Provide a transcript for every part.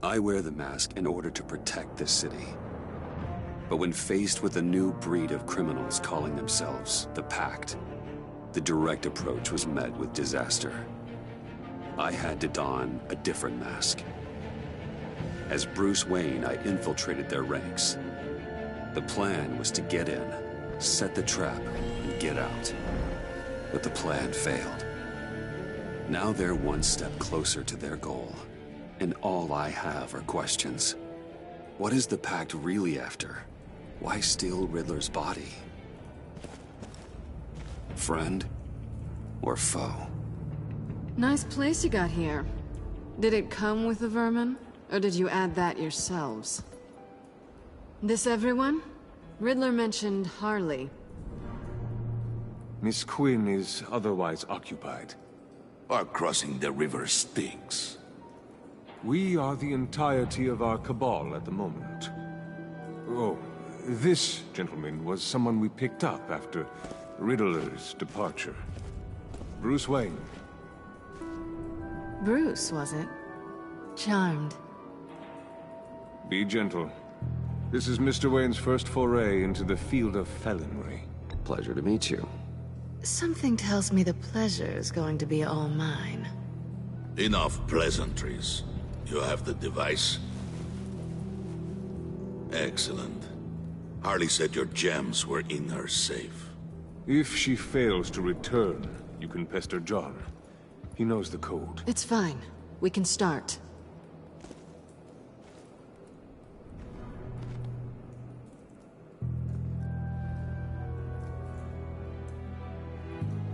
I wear the mask in order to protect this city. But when faced with a new breed of criminals calling themselves the Pact, the direct approach was met with disaster. I had to don a different mask. As Bruce Wayne, I infiltrated their ranks. The plan was to get in, set the trap, and get out. But the plan failed. Now they're one step closer to their goal, and all I have are questions. What is the Pact really after? Why steal Riddler's body? Friend or foe? Nice place you got here. Did it come with the vermin? Or did you add that yourselves? This everyone? Riddler mentioned Harley. Miss Quinn is otherwise occupied. Our crossing the river stinks. We are the entirety of our cabal at the moment. Oh, this gentleman was someone we picked up after Riddler's departure. Bruce Wayne. Bruce, was it? Charmed. Be gentle. This is Mr. Wayne's first foray into the field of felonry. Pleasure to meet you. Something tells me the pleasure is going to be all mine. Enough pleasantries. You have the device? Excellent. Harley said your gems were in her safe. If she fails to return, you can pester John. He knows the code. It's fine. We can start.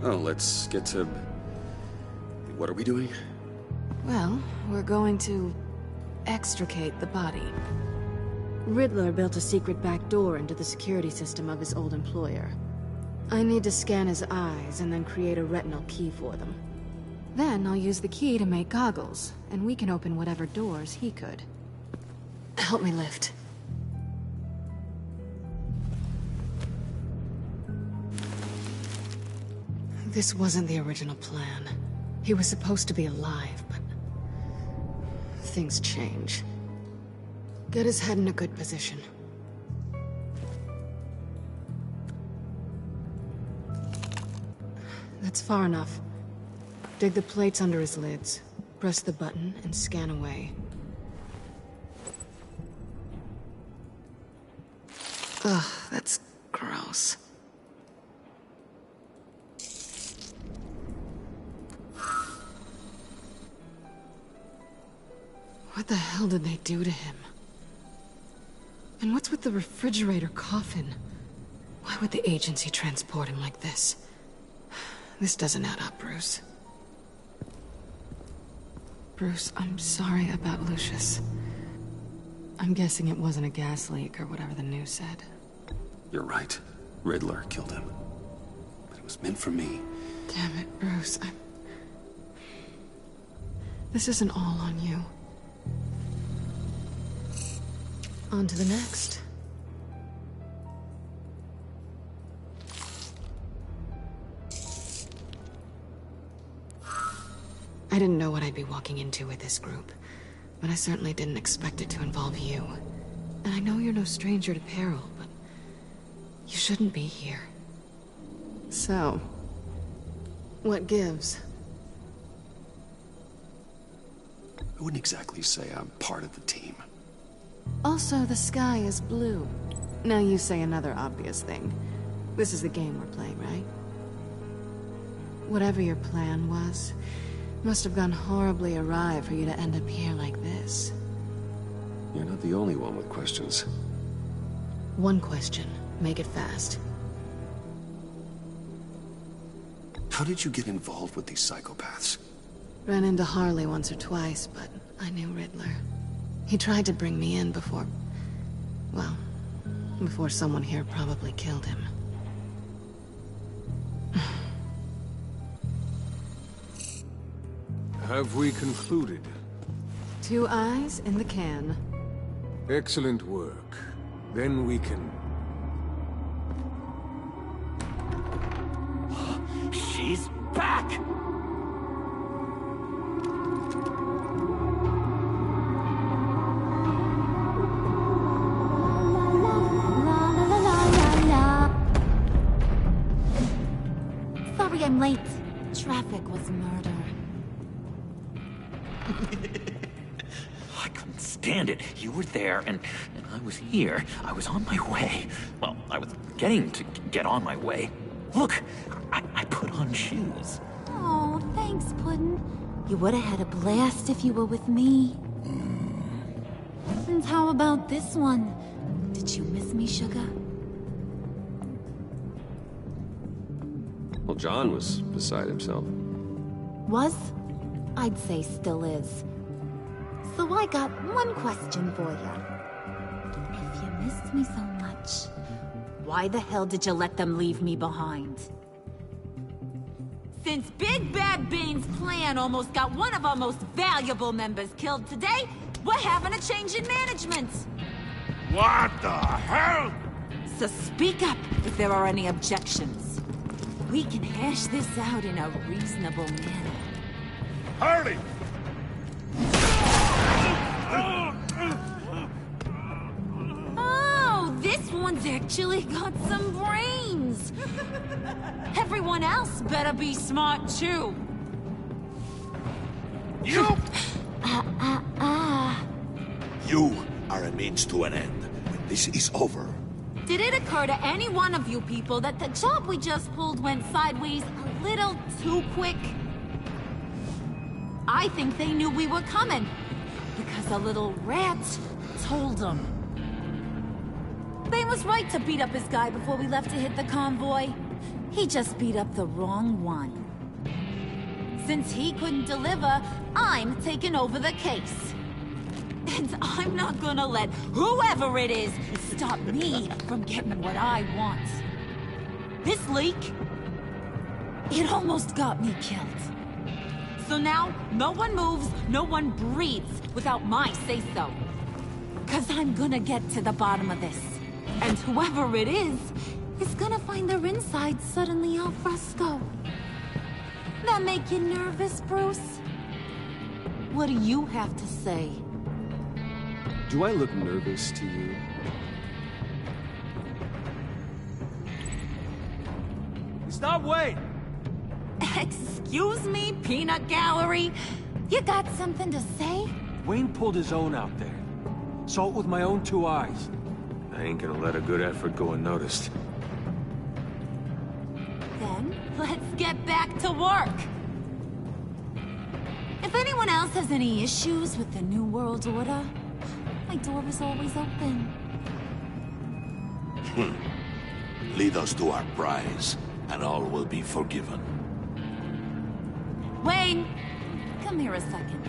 Oh, let's get to... What are we doing? Well, we're going to extricate the body. Riddler built a secret back door into the security system of his old employer. I need to scan his eyes and then create a retinal key for them. Then I'll use the key to make goggles, and we can open whatever doors he could. Help me lift. This wasn't the original plan. He was supposed to be alive, but... things change. Get his head in a good position. That's far enough. Dig the plates under his lids. Press the button and scan away. Ugh, that's gross. What the hell did they do to him? And what's with the refrigerator coffin? Why would the agency transport him like this? This doesn't add up, Bruce. Bruce, I'm sorry about Lucius. I'm guessing it wasn't a gas leak or whatever the news said. You're right. Riddler killed him. But it was meant for me. Damn it, Bruce. This isn't all on you. On to the next. I didn't know what I'd be walking into with this group, but I certainly didn't expect it to involve you. And I know you're no stranger to peril, but you shouldn't be here. So, what gives? I wouldn't exactly say I'm part of the team. Also, the sky is blue. Now you say another obvious thing. This is the game we're playing, right? Whatever your plan was, must have gone horribly awry for you to end up here like this. You're not the only one with questions. One question. Make it fast. How did you get involved with these psychopaths? Ran into Harley once or twice, but I knew Riddler. He tried to bring me in before... well, before someone here probably killed him. Have we concluded? 2 eyes in the can. Excellent work. Then we can... She's back! I'm late. Traffic was murder. I couldn't stand it. You were there, and I was here. I was on my way. Well, I was getting to get on my way. Look, I put on shoes. Oh, thanks, Puddin'. You would have had a blast if you were with me. And how about this one? Did you miss me, Sugar? Well, John was beside himself. Was? I'd say still is. So I got one question for you. If you missed me so much, why the hell did you let them leave me behind? Since Big Bad Bane's plan almost got one of our most valuable members killed today, we're having a change in management. What the hell? So speak up if there are any objections. We can hash this out in a reasonable manner. Harley! Oh, this one's actually got some brains. Everyone else better be smart too. You! You are a means to an end. When this is over, Did it occur to any one of you people that the job we just pulled went sideways a little too quick? I think they knew we were coming, because a little rat told them. Bane was right to beat up his guy before we left to hit the convoy. He just beat up the wrong one. Since he couldn't deliver, I'm taking over the case. And I'm not gonna let whoever it is stop me from getting what I want. This leak, it almost got me killed. So now, no one moves, no one breathes without my say-so. 'Cause I'm gonna get to the bottom of this. And whoever it is gonna find their insides suddenly al fresco. That make you nervous, Bruce? What do you have to say? Do I look nervous to you? Stop, wait! Excuse me, peanut gallery? You got something to say? Wayne pulled his own out there. Saw it with my own 2 eyes. I ain't gonna let a good effort go unnoticed. Then, let's get back to work. If anyone else has any issues with the New World Order, my door is always open. Lead us to our prize, and all will be forgiven. Wayne, come here a second.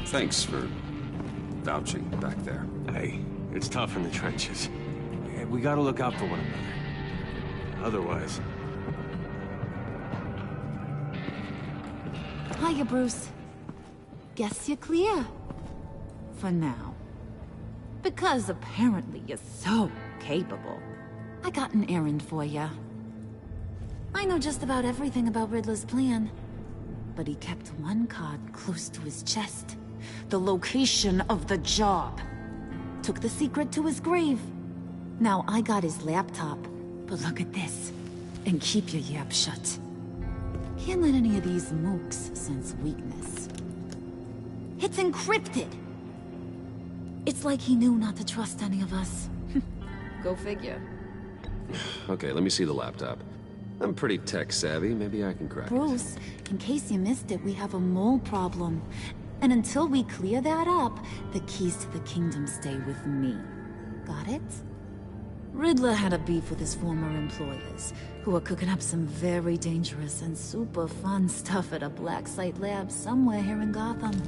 Thanks for vouching back there. Hey, it's tough in the trenches. We gotta look out for one another. Otherwise... Hiya, Bruce. Guess you're clear. For now. Because apparently you're so capable. I got an errand for you. I know just about everything about Riddler's plan. But he kept one card close to his chest. The location of the job. Took the secret to his grave. Now I got his laptop. But look at this. And keep your yap shut. Can't let any of these mooks sense weakness. It's encrypted! It's like he knew not to trust any of us. Go figure. Okay, let me see the laptop. I'm pretty tech-savvy. Maybe I can crack it. Bruce, in case you missed it, we have a mole problem. And until we clear that up, the keys to the kingdom stay with me. Got it? Riddler had a beef with his former employers, who were cooking up some very dangerous and super fun stuff at a black site lab somewhere here in Gotham.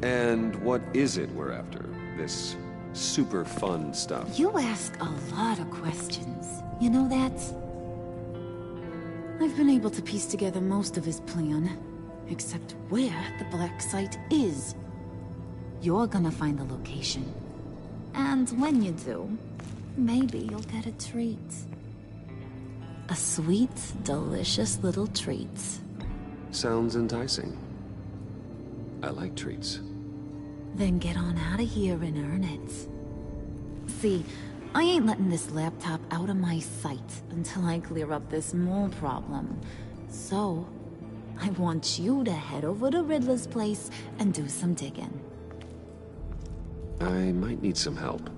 And what is it we're after? This super fun stuff? You ask a lot of questions. You know that? I've been able to piece together most of his plan, except where the black site is. You're gonna find the location. And when you do, maybe you'll get a treat. A sweet, delicious little treat. Sounds enticing. I like treats. Then get on out of here and earn it. See, I ain't letting this laptop out of my sight until I clear up this mole problem. So, I want you to head over to Riddler's place and do some digging. I might need some help.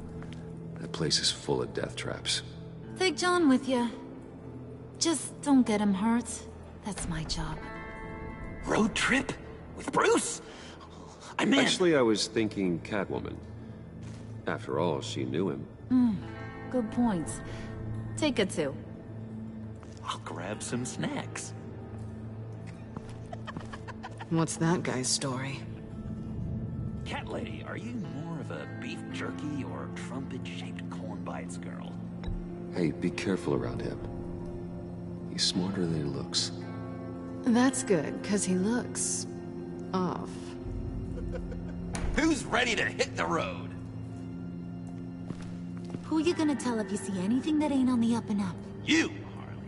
That place is full of death traps. Take John with you. Just don't get him hurt. That's my job. Road trip? With Bruce? I'm in. Actually, I was thinking Catwoman. After all, she knew him. Good points. Take it too. I'll grab some snacks. What's that guy's story? Cat lady, are you more of a beef jerky or trumpet-shaped corn bites girl? Hey, be careful around him. He's smarter than he looks. That's good, because he looks... off. Who's ready to hit the road? Who you gonna tell if you see anything that ain't on the up and up? You, Harley.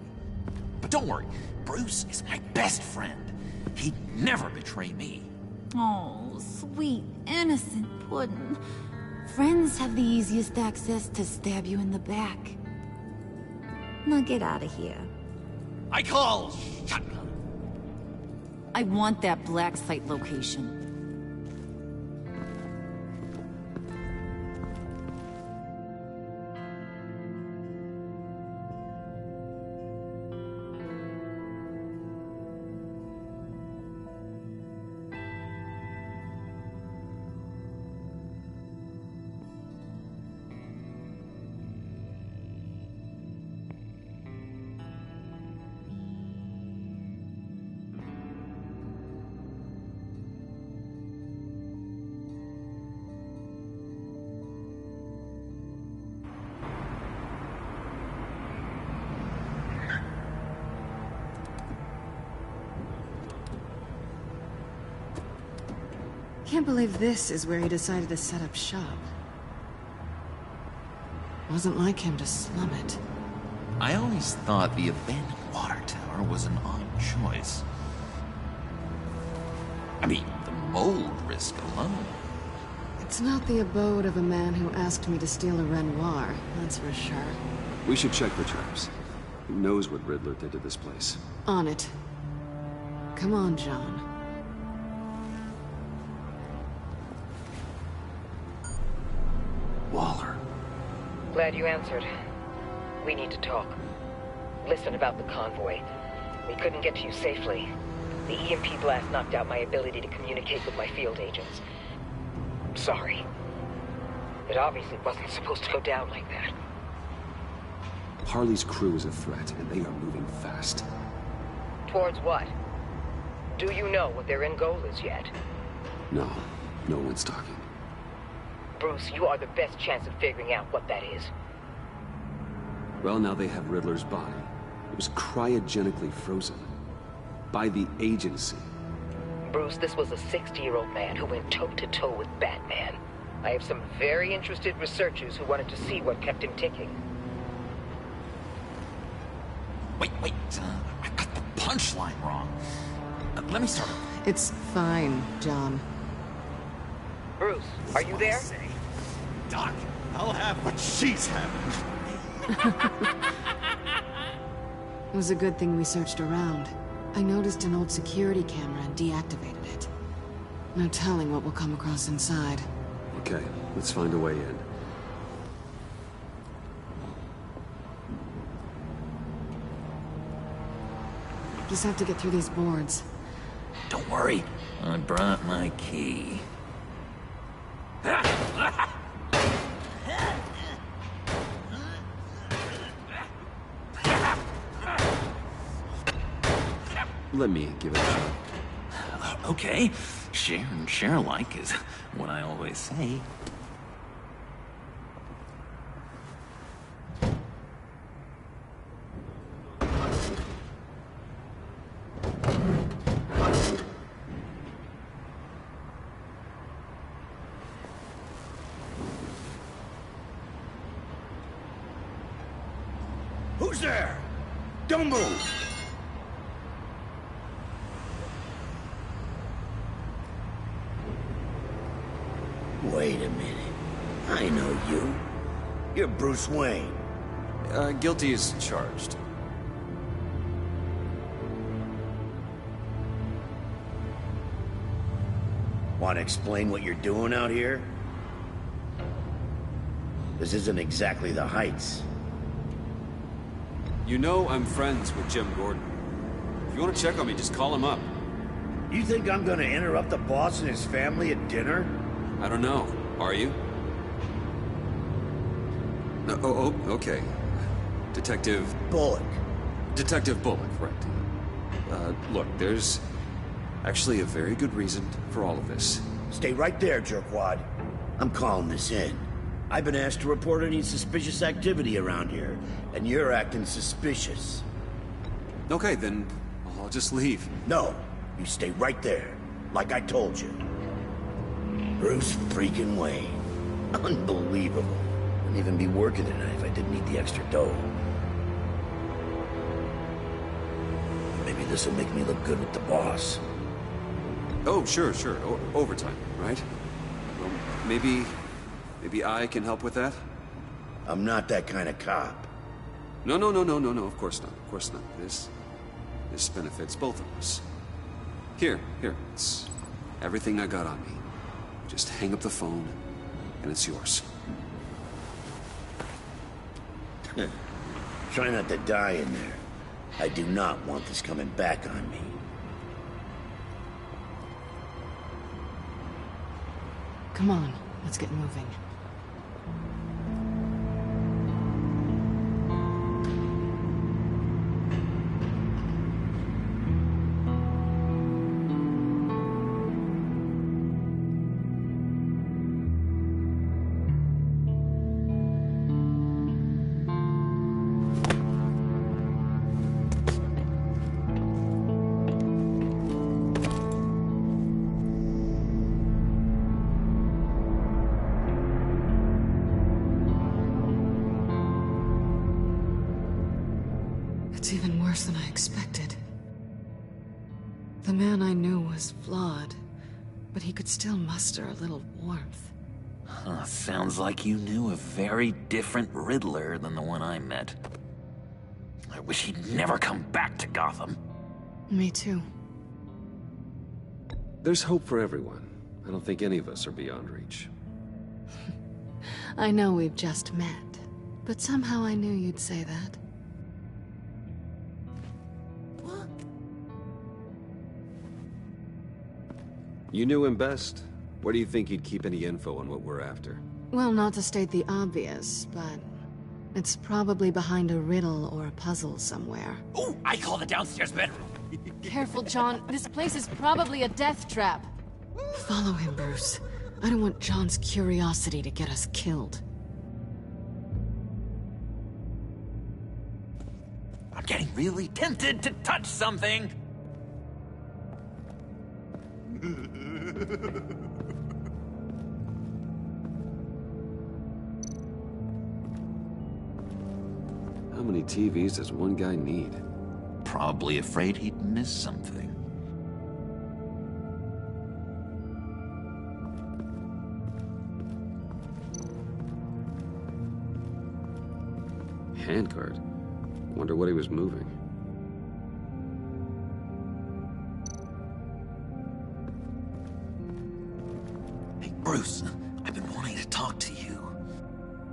But don't worry, Bruce is my best friend. He'd never betray me. Oh, sweet, innocent puddin'. Friends have the easiest access to stab you in the back. Now get out of here. I call shotgun. I want that black site location. Can't believe this is where he decided to set up shop. Wasn't like him to slum it. I always thought the abandoned water tower was an odd choice. I mean, the mold risk alone. It's not the abode of a man who asked me to steal a Renoir, that's for sure. We should check the traps. Who knows what Riddler did to this place? On it. Come on, John. Waller. Glad you answered. We need to talk. Listen about the convoy. We couldn't get to you safely. The EMP blast knocked out my ability to communicate with my field agents. Sorry. It obviously wasn't supposed to go down like that. Harley's crew is a threat, and they are moving fast. Towards what? Do you know what their end goal is yet? No, no one's talking. Bruce, you are the best chance of figuring out what that is. Well, now they have Riddler's body. It was cryogenically frozen. By the agency. Bruce, this was a 60-year-old man who went toe-to-toe with Batman. I have some very interested researchers who wanted to see what kept him ticking. Wait, I got the punchline wrong. Let me start over. It's fine, John. Bruce, are you there? Doc, I'll have what she's having. It was a good thing we searched around. I noticed an old security camera and deactivated it. No telling what we'll come across inside. Okay, let's find a way in. Just have to get through these boards. Don't worry, I brought my key. Let me give it a shot. Okay, share and share alike is what I always say. Who's there? Don't move! Wait a minute. I know you. You're Bruce Wayne. Guilty as charged. Want to explain what you're doing out here? This isn't exactly the Heights. You know I'm friends with Jim Gordon. If you want to check on me, just call him up. You think I'm gonna interrupt the boss and his family at dinner? I don't know. Are you? No, okay. Detective... Bullock. Detective Bullock, right. Look, there's actually a very good reason for all of this. Stay right there, jerkwad. I'm calling this in. I've been asked to report any suspicious activity around here, and you're acting suspicious. Okay, then I'll just leave. No, you stay right there, like I told you. Bruce freaking Wayne. Unbelievable. Wouldn't even be working tonight if I didn't need the extra dough. Maybe this'll make me look good with the boss. Oh, sure. Overtime, right? Well, maybe I can help with that? I'm not that kind of cop. No, of course not. This benefits both of us. Here, it's everything I got on me. Just hang up the phone, and it's yours. Try not to die in there. I do not want this coming back on me. Come on, let's get moving. It's even worse than I expected. The man I knew was flawed, but he could still muster a little warmth. Sounds like you knew a very different Riddler than the one I met. I wish he'd never come back to Gotham. Me too. There's hope for everyone. I don't think any of us are beyond reach. I know we've just met, but somehow I knew you'd say that. You knew him best. Where do you think he'd keep any info on what we're after? Well, not to state the obvious, but it's probably behind a riddle or a puzzle somewhere. Oh, I call the downstairs bedroom. Careful, John. This place is probably a death trap. Follow him, Bruce. I don't want John's curiosity to get us killed. I'm getting really tempted to touch something. How many TVs does one guy need? Probably afraid he'd miss something. Handcart. Wonder what he was moving. Hey, Bruce, I've been wanting to talk to you.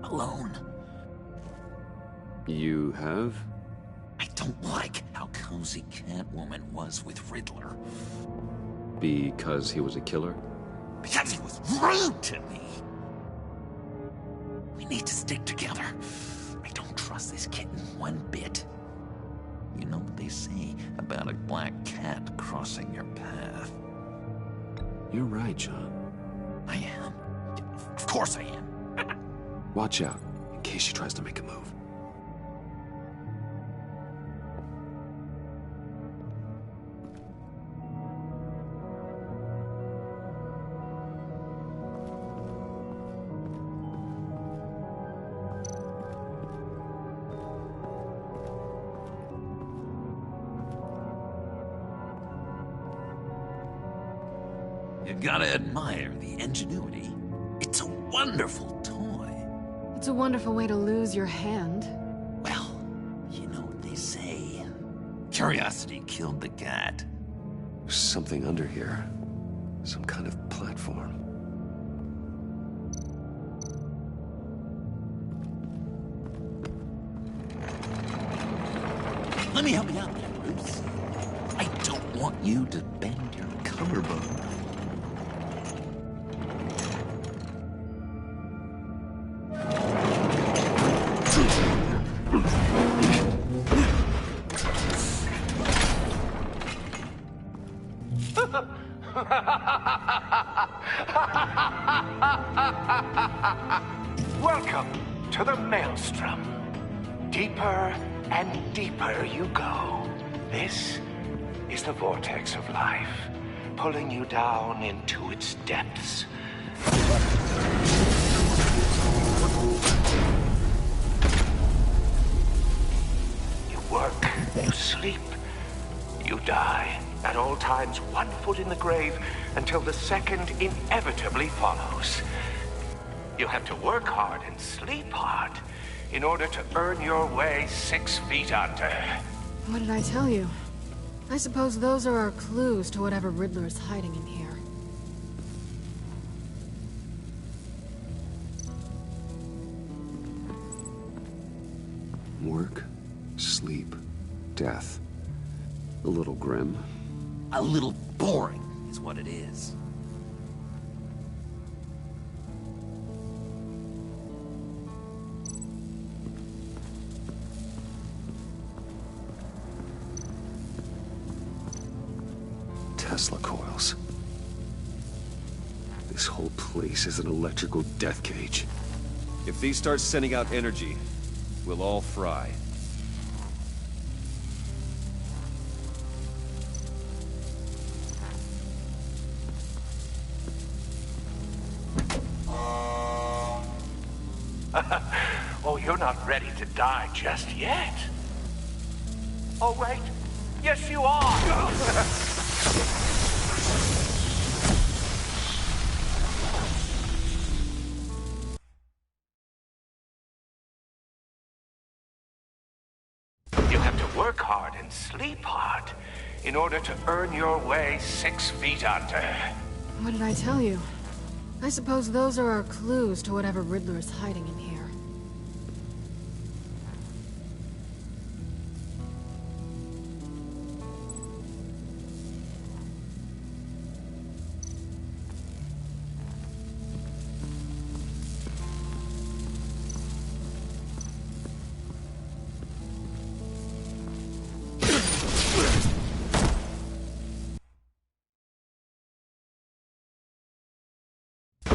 Alone. You have? I don't like how cozy Catwoman was with Riddler. Because he was a killer? Because he was rude to me. We need to stick together. I don't trust this kitten one bit. You know what they say about a black cat crossing your path? You're right, John. I am. Of course I am. Watch out, in case she tries to make a move. You gotta admire the ingenuity. It's a wonderful toy. It's a wonderful way to lose your hand. Well, you know what they say. Curiosity killed the cat. There's something under here. Some kind of platform. Let me help you out there, Bruce. I don't want you to bend your collarbone. Welcome to the Maelstrom. Deeper and deeper you go. This is the vortex of life, pulling you down into its depths. You work, you sleep, you die. At all times, 1 foot in the grave until the second inevitably follows. You have to work hard and sleep hard in order to earn your way 6 feet under. What did I tell you? I suppose those are our clues to whatever Riddler is hiding in here. Work, sleep, death. A little grim. A little boring is what it is. Tesla coils. This whole place is an electrical death cage. If these start sending out energy, we'll all fry. Oh, you're not ready to die just yet. Oh, wait. Yes, you are. You have to work hard and sleep hard in order to earn your way 6 feet under. What did I tell you? I suppose those are our clues to whatever Riddler is hiding in here.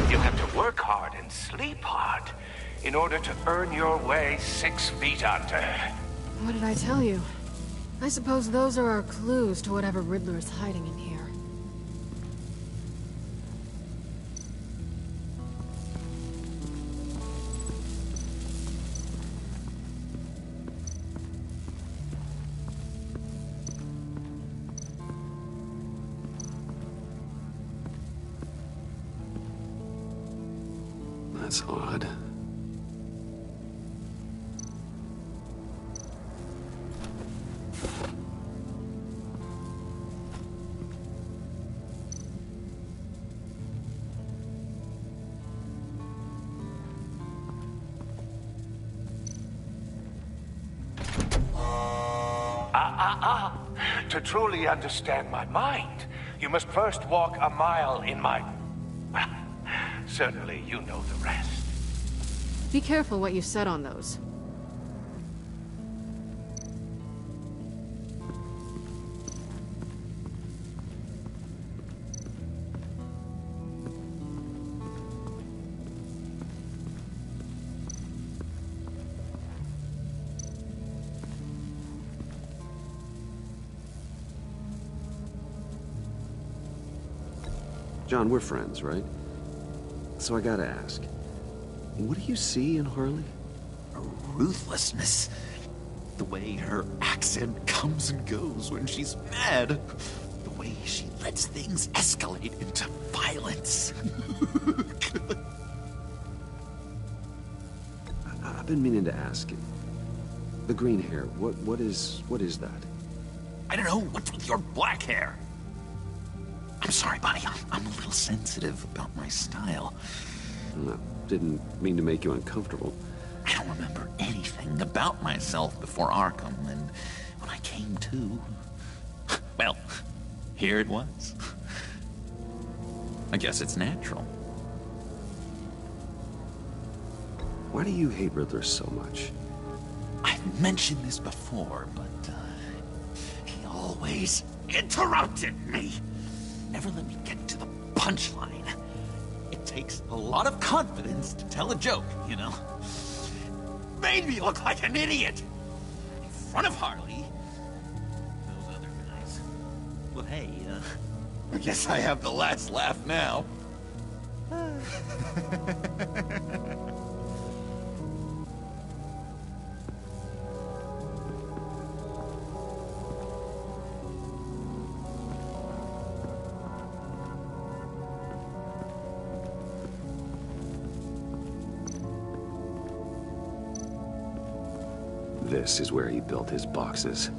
You have to work hard and sleep hard in order to earn your way 6 feet under. What did I tell you? I suppose those are our clues to whatever Riddler is hiding in here. That's odd. To truly understand my mind, you must first walk a mile in my... Well, certainly you know the rest. Be careful what you said on those. John, we're friends, right? So I gotta ask, what do you see in Harley? Ruthlessness. The way her accent comes and goes when she's mad. The way she lets things escalate into violence. been meaning to ask you. The green hair, what is that? I don't know. What's with your black hair? I'm sorry, buddy. I'm a little sensitive about my style. Didn't mean to make you uncomfortable. I don't remember anything about myself before Arkham, and when I came to... well, here it was. I guess it's natural. Why do you hate Riddler so much? I've mentioned this before, but he always interrupted me. Never let me get to the punchline. It takes a lot of confidence to tell a joke, you know? Made me look like an idiot! In front of Harley. Those other guys. Well, hey, I guess I have the last laugh now. This is where he built his boxes.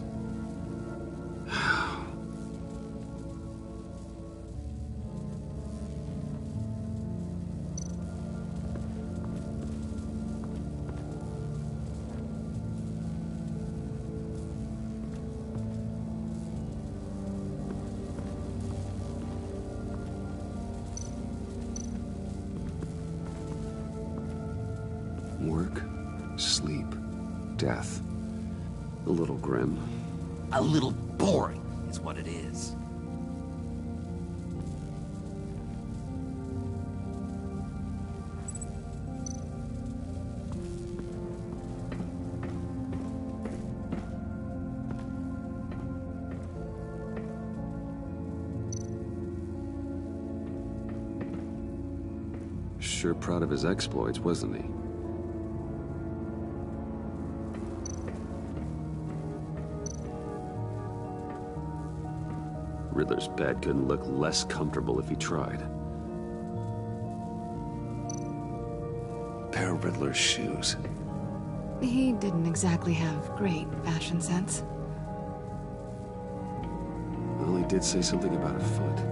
Work, sleep, death. A little grim. A little boring is what it is. Sure proud of his exploits, wasn't he? Riddler's bed couldn't look less comfortable if he tried. Pair of Riddler's shoes. He didn't exactly have great fashion sense. Well, he did say something about a foot.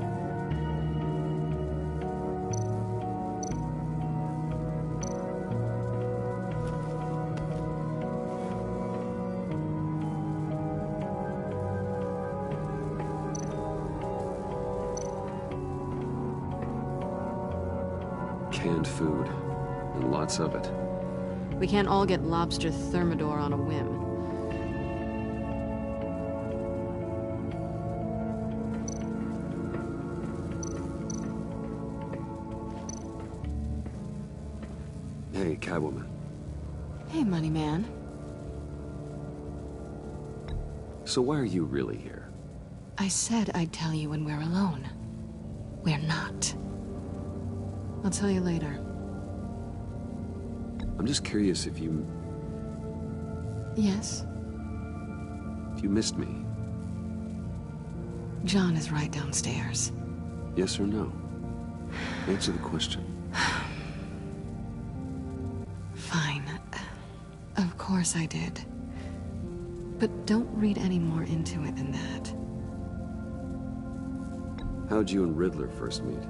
Canned food, and lots of it. We can't all get lobster thermidor on a whim. Hey, Catwoman. Hey, money man. So why are you really here? I said I'd tell you when we're alone. We're not. I'll tell you later. I'm just curious if you... Yes? If you missed me. John is right downstairs. Yes or no? Answer the question. Fine. Of course I did. But don't read any more into it than that. How'd you and Riddler first meet?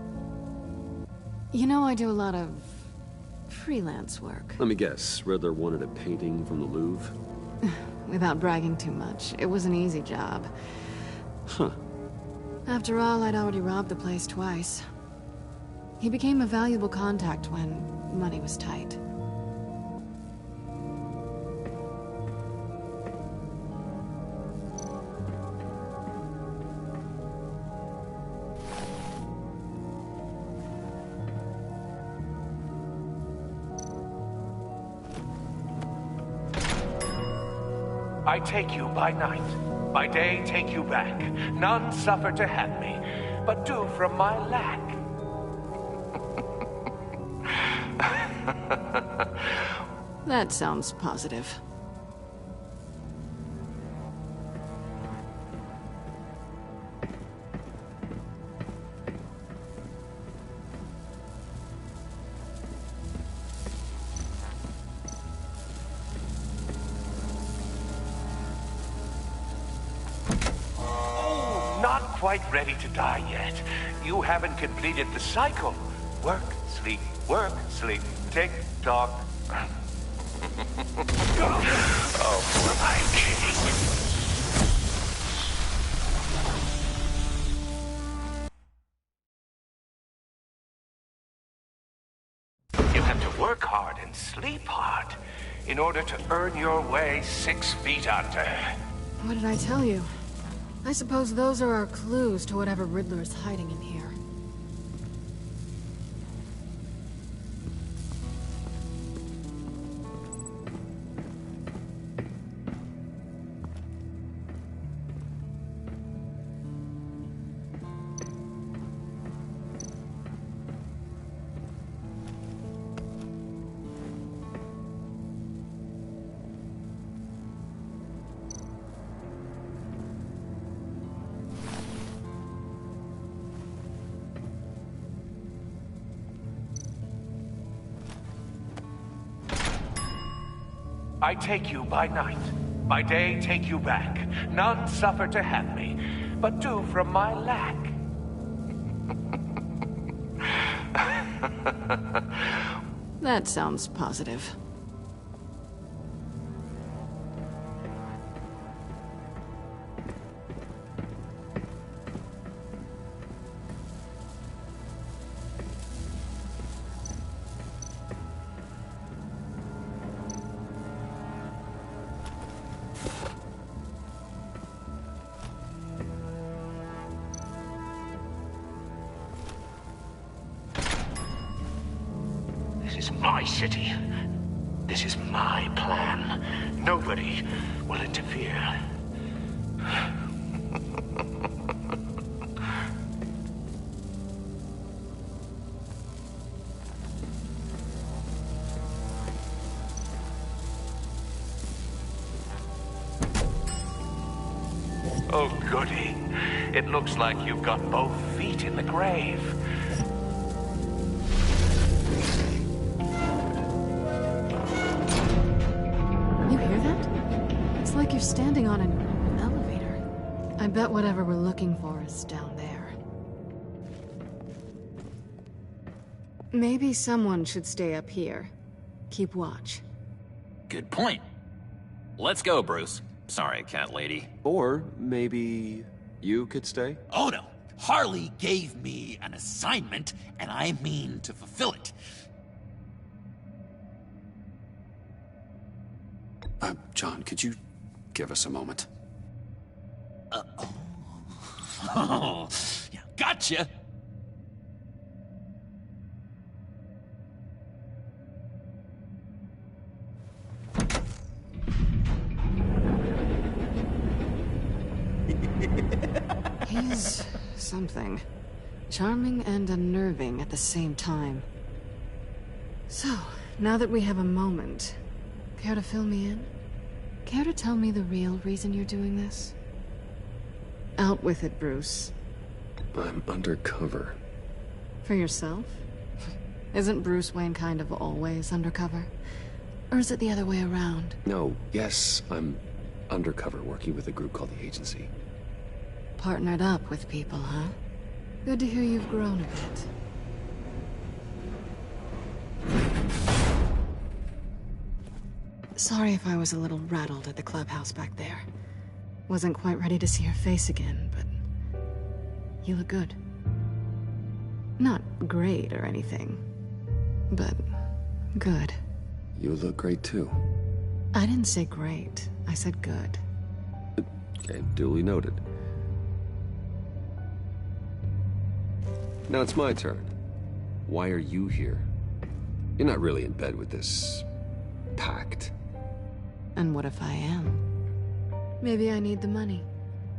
You know, I do a lot of freelance work. Let me guess, Riddler wanted a painting from the Louvre? Without bragging too much, it was an easy job. Huh. After all, I'd already robbed the place twice. He became a valuable contact when money was tight. I take you by night, by day take you back. None suffer to have me, but do from my lack. That sounds positive. not quite ready to die yet. You haven't completed the cycle. Work, sleep, tick tock. Oh, poor my king. You have to work hard and sleep hard in order to earn your way 6 feet under. What did I tell you? I suppose those are our clues to whatever Riddler is hiding in here. I take you by night. By day, take you back. None suffer to have me, but do from my lack. That sounds positive. This is my city. This is my plan. Nobody will interfere. Oh, goody. It looks like you've got both feet in the grave. You hear that? It's like you're standing on an elevator. I bet whatever we're looking for is down there. Maybe someone should stay up here. Keep watch. Good point. Let's go, Bruce. Sorry, cat lady. Or maybe you could stay? Oh no. Harley gave me an assignment, and I mean to fulfill it. John, could you give us a moment? Oh, yeah, gotcha. He's something. Charming and unnerving at the same time. So, now that we have a moment, care to fill me in? Care to tell me the real reason you're doing this? Out with it, Bruce. I'm undercover. For yourself? Isn't Bruce Wayne kind of always undercover? Or is it the other way around? No, yes, I'm undercover working with a group called the Agency. Partnered up with people, huh? Good to hear you've grown a bit. Sorry if I was a little rattled at the clubhouse back there. Wasn't quite ready to see your face again, but you look good. Not great or anything, but good. You look great too. I didn't say great. I said good. Okay, duly noted. Now it's my turn. Why are you here? You're not really in bed with this pact. And what if I am? Maybe I need the money.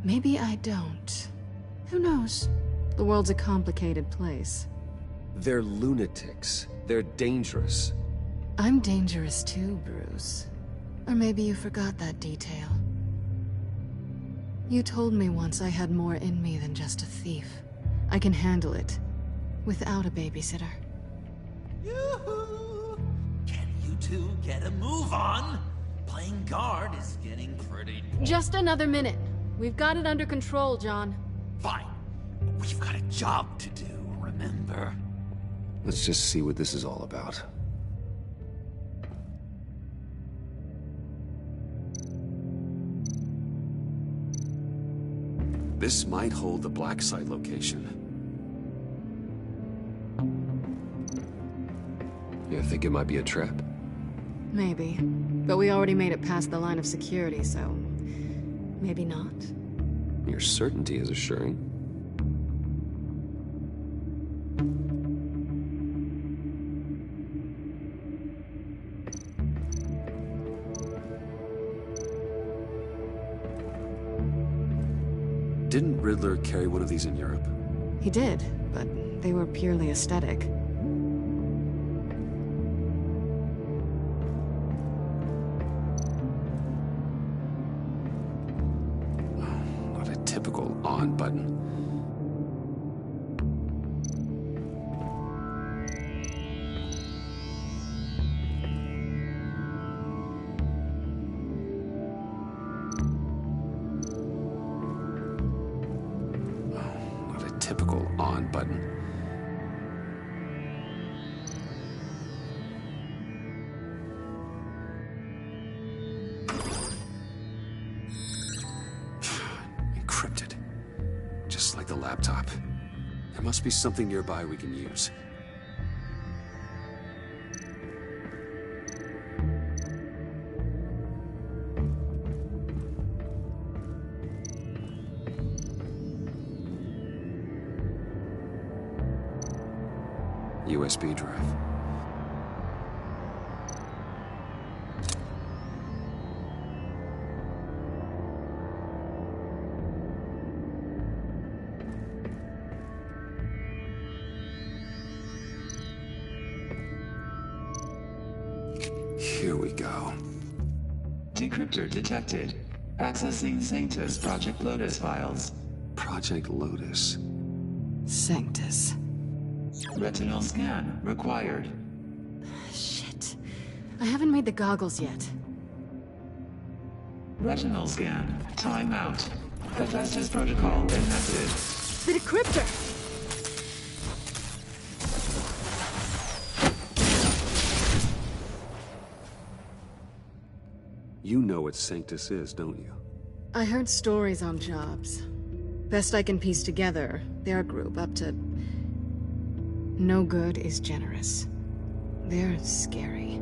Maybe I don't. Who knows? The world's a complicated place. They're lunatics. They're dangerous. I'm dangerous too, Bruce. Or maybe you forgot that detail. You told me once I had more in me than just a thief. I can handle it. Without a babysitter. Yoo-hoo! Can you two get a move on? Playing guard is getting pretty... Just another minute. We've got it under control, John. Fine. We've got a job to do, remember? Let's just see what this is all about. This might hold the black site location. You think it might be a trap? Maybe. But we already made it past the line of security, so... maybe not. Your certainty is assuring. Didn't Riddler carry one of these in Europe? He did, but they were purely aesthetic. Not a typical on button. Typical on button. Encrypted. Just like the laptop. There must be something nearby we can use. USB drive. Here we go. Decryptor detected. Accessing Sanctus Project Lotus files. Project Lotus. Sanctus. Retinal scan required. Shit. I haven't made the goggles yet. Retinal scan. Timeout. Hephaestus protocol enacted. The decryptor! You know what Sanctus is, don't you? I heard stories on jobs. Best I can piece together, their group up to... no good is generous. They're scary.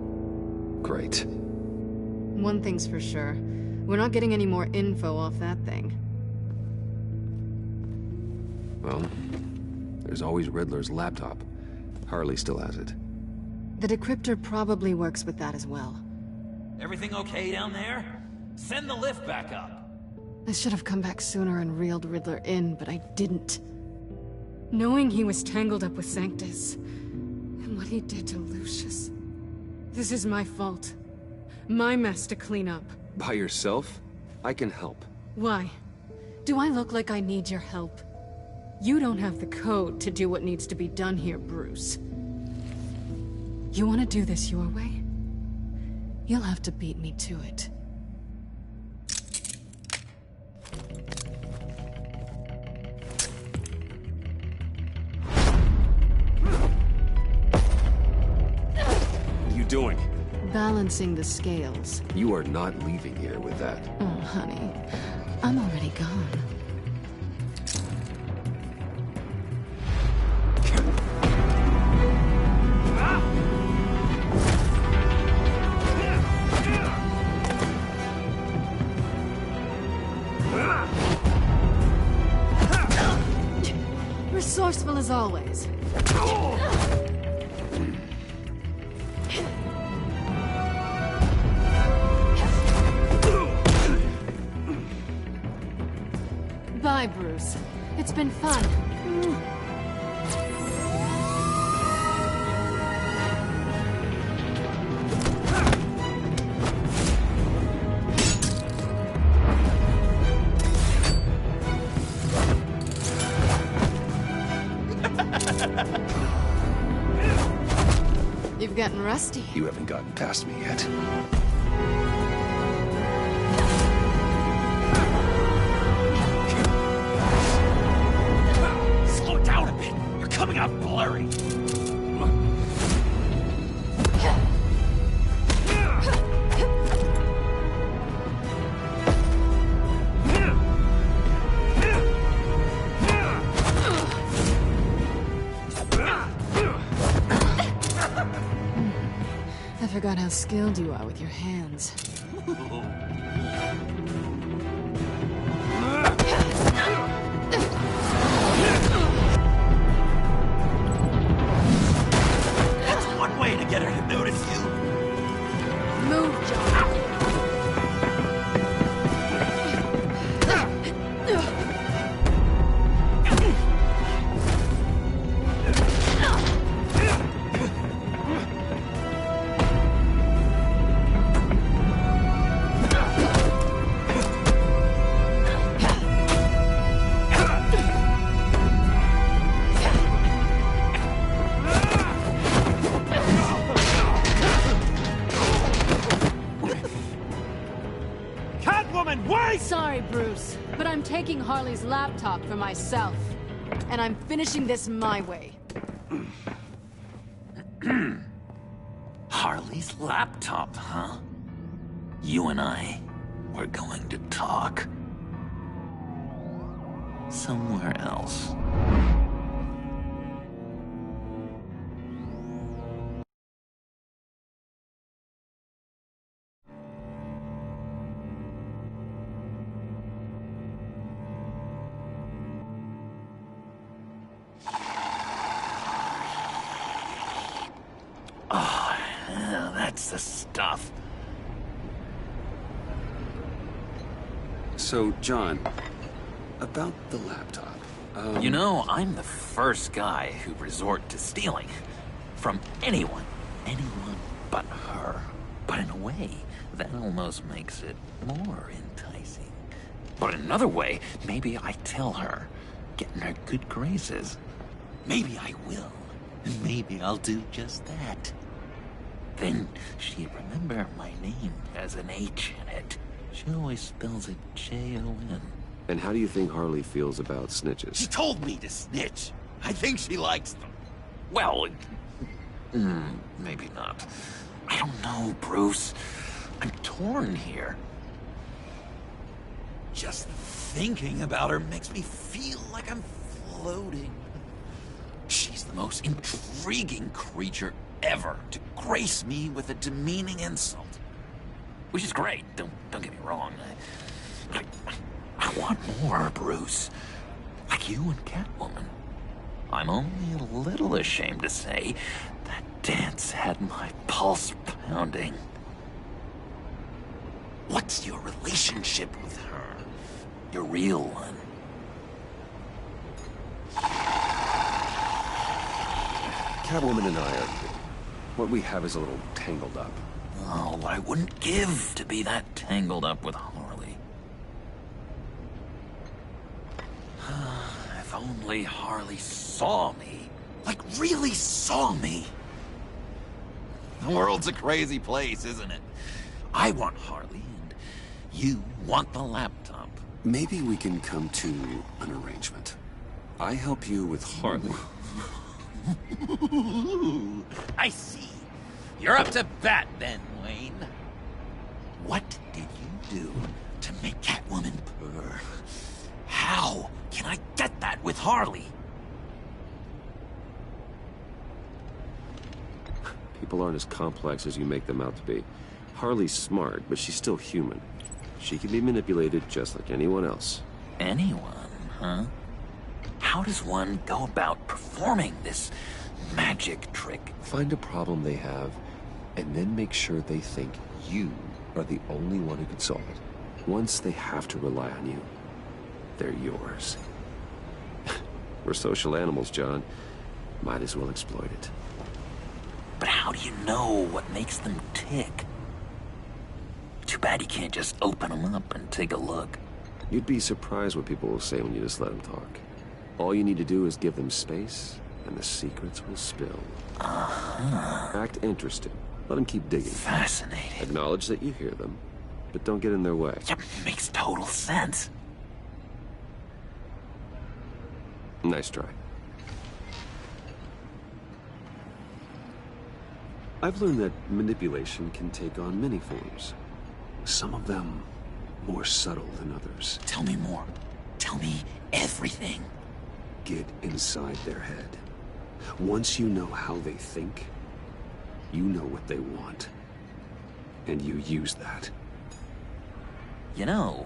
Great. One thing's for sure. We're not getting any more info off that thing. Well, there's always Riddler's laptop. Harley still has it. The decryptor probably works with that as well. Everything okay down there? Send the lift back up. I should have come back sooner and reeled Riddler in, but I didn't. Knowing he was tangled up with Sanctus, and what he did to Lucius. This is my fault. My mess to clean up. By yourself? I can help. Why? Do I look like I need your help? You don't have the code to do what needs to be done here, Bruce. You want to do this your way? You'll have to beat me to it. What are you doing? Balancing the scales. You are not leaving here with that. Oh, honey. I'm already gone. Resourceful as always. Bye, Bruce. It's been fun. You've gotten rusty. You haven't gotten past me yet. hurry. I forgot how skilled you are with your hands. That's one way to get her to notice you. Move, John. Sorry, Bruce, but I'm taking Harley's laptop for myself. And I'm finishing this my way. Harley's laptop, huh? You and I, we're going to talk. Somewhere else. Oh, yeah, that's the stuff. So, John, about the laptop. You know, I'm the first guy who'd resort to stealing. From anyone. Anyone but her. But in a way, that almost makes it more enticing. But in another way, maybe I tell her, getting her good graces. Maybe I will. And maybe I'll do just that. Then she'd remember my name has an H in it. She always spells it J-O-N. And how do you think Harley feels about snitches? She told me to snitch. I think she likes them. Well, maybe not. I don't know, Bruce. I'm torn here. Just thinking about her makes me feel like I'm floating. She's the most intriguing creature ever to grace me with a demeaning insult. Which is great, don't get me wrong. I want more, Bruce. Like you and Catwoman. I'm only a little ashamed to say that dance had my pulse pounding. What's your relationship with her? Your real one. Catwoman and I are... what we have is a little tangled up. Oh, what I wouldn't give to be that tangled up with Harley. If only Harley saw me. Like, really saw me. The world's a crazy place, isn't it? I want Harley, and you want the laptop. Maybe we can come to an arrangement. I help you with Harley. I see. You're up to bat then, Wayne. What did you do to make Catwoman purr? How can I get that with Harley? People aren't as complex as you make them out to be. Harley's smart, but she's still human. She can be manipulated just like anyone else. Anyone, huh? How does one go about performing this magic trick? Find a problem they have, and then make sure they think you are the only one who can solve it. Once they have to rely on you, they're yours. We're social animals, John. Might as well exploit it. But how do you know what makes them tick? Too bad you can't just open them up and take a look. You'd be surprised what people will say when you just let them talk. All you need to do is give them space, and the secrets will spill. Act interested. Let them keep digging. Fascinating. Acknowledge that you hear them, but don't get in their way. Yep, makes total sense. Nice try. I've learned that manipulation can take on many forms. Some of them more subtle than others. Tell me more. Tell me everything. Get inside their head. Once you know how they think, you know what they want. And you use that. You know,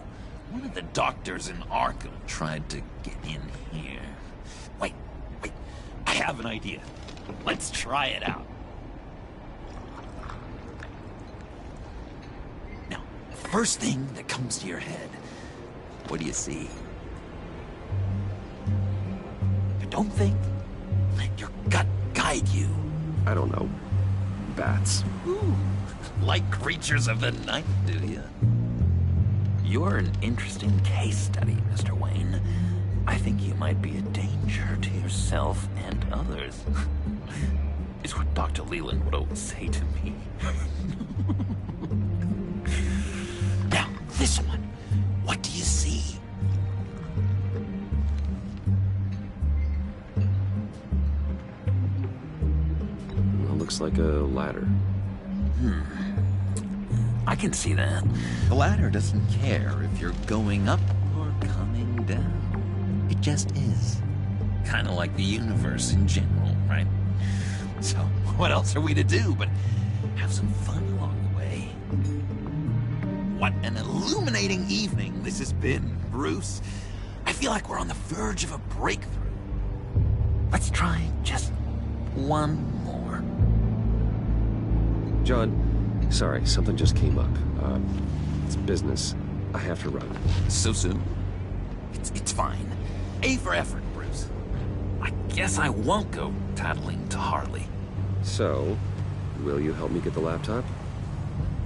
one of the doctors in Arkham tried to get in here. Wait. I have an idea. Let's try it out. Now, first thing that comes to your head, what do you see? But don't think. Let your gut guide you. I don't know. Bats. Ooh, like creatures of the night, do you? You're an interesting case study, Mr. Wayne. I think you might be a danger to yourself and others. It's what Dr. Leland would always say to me. Now, this one. What do you see? Well, looks like a ladder. I can see that. The ladder doesn't care if you're going up or coming down. It just is. Kind of like the universe in general, right? So, what else are we to do but have some fun along the way? What an illuminating evening this has been, Bruce. I feel like we're on the verge of a breakthrough. Let's try just one more. John, sorry, something just came up. It's business. I have to run. So soon? It's fine. A for effort, Bruce. I guess I won't go tattling to Harley. So, will you help me get the laptop?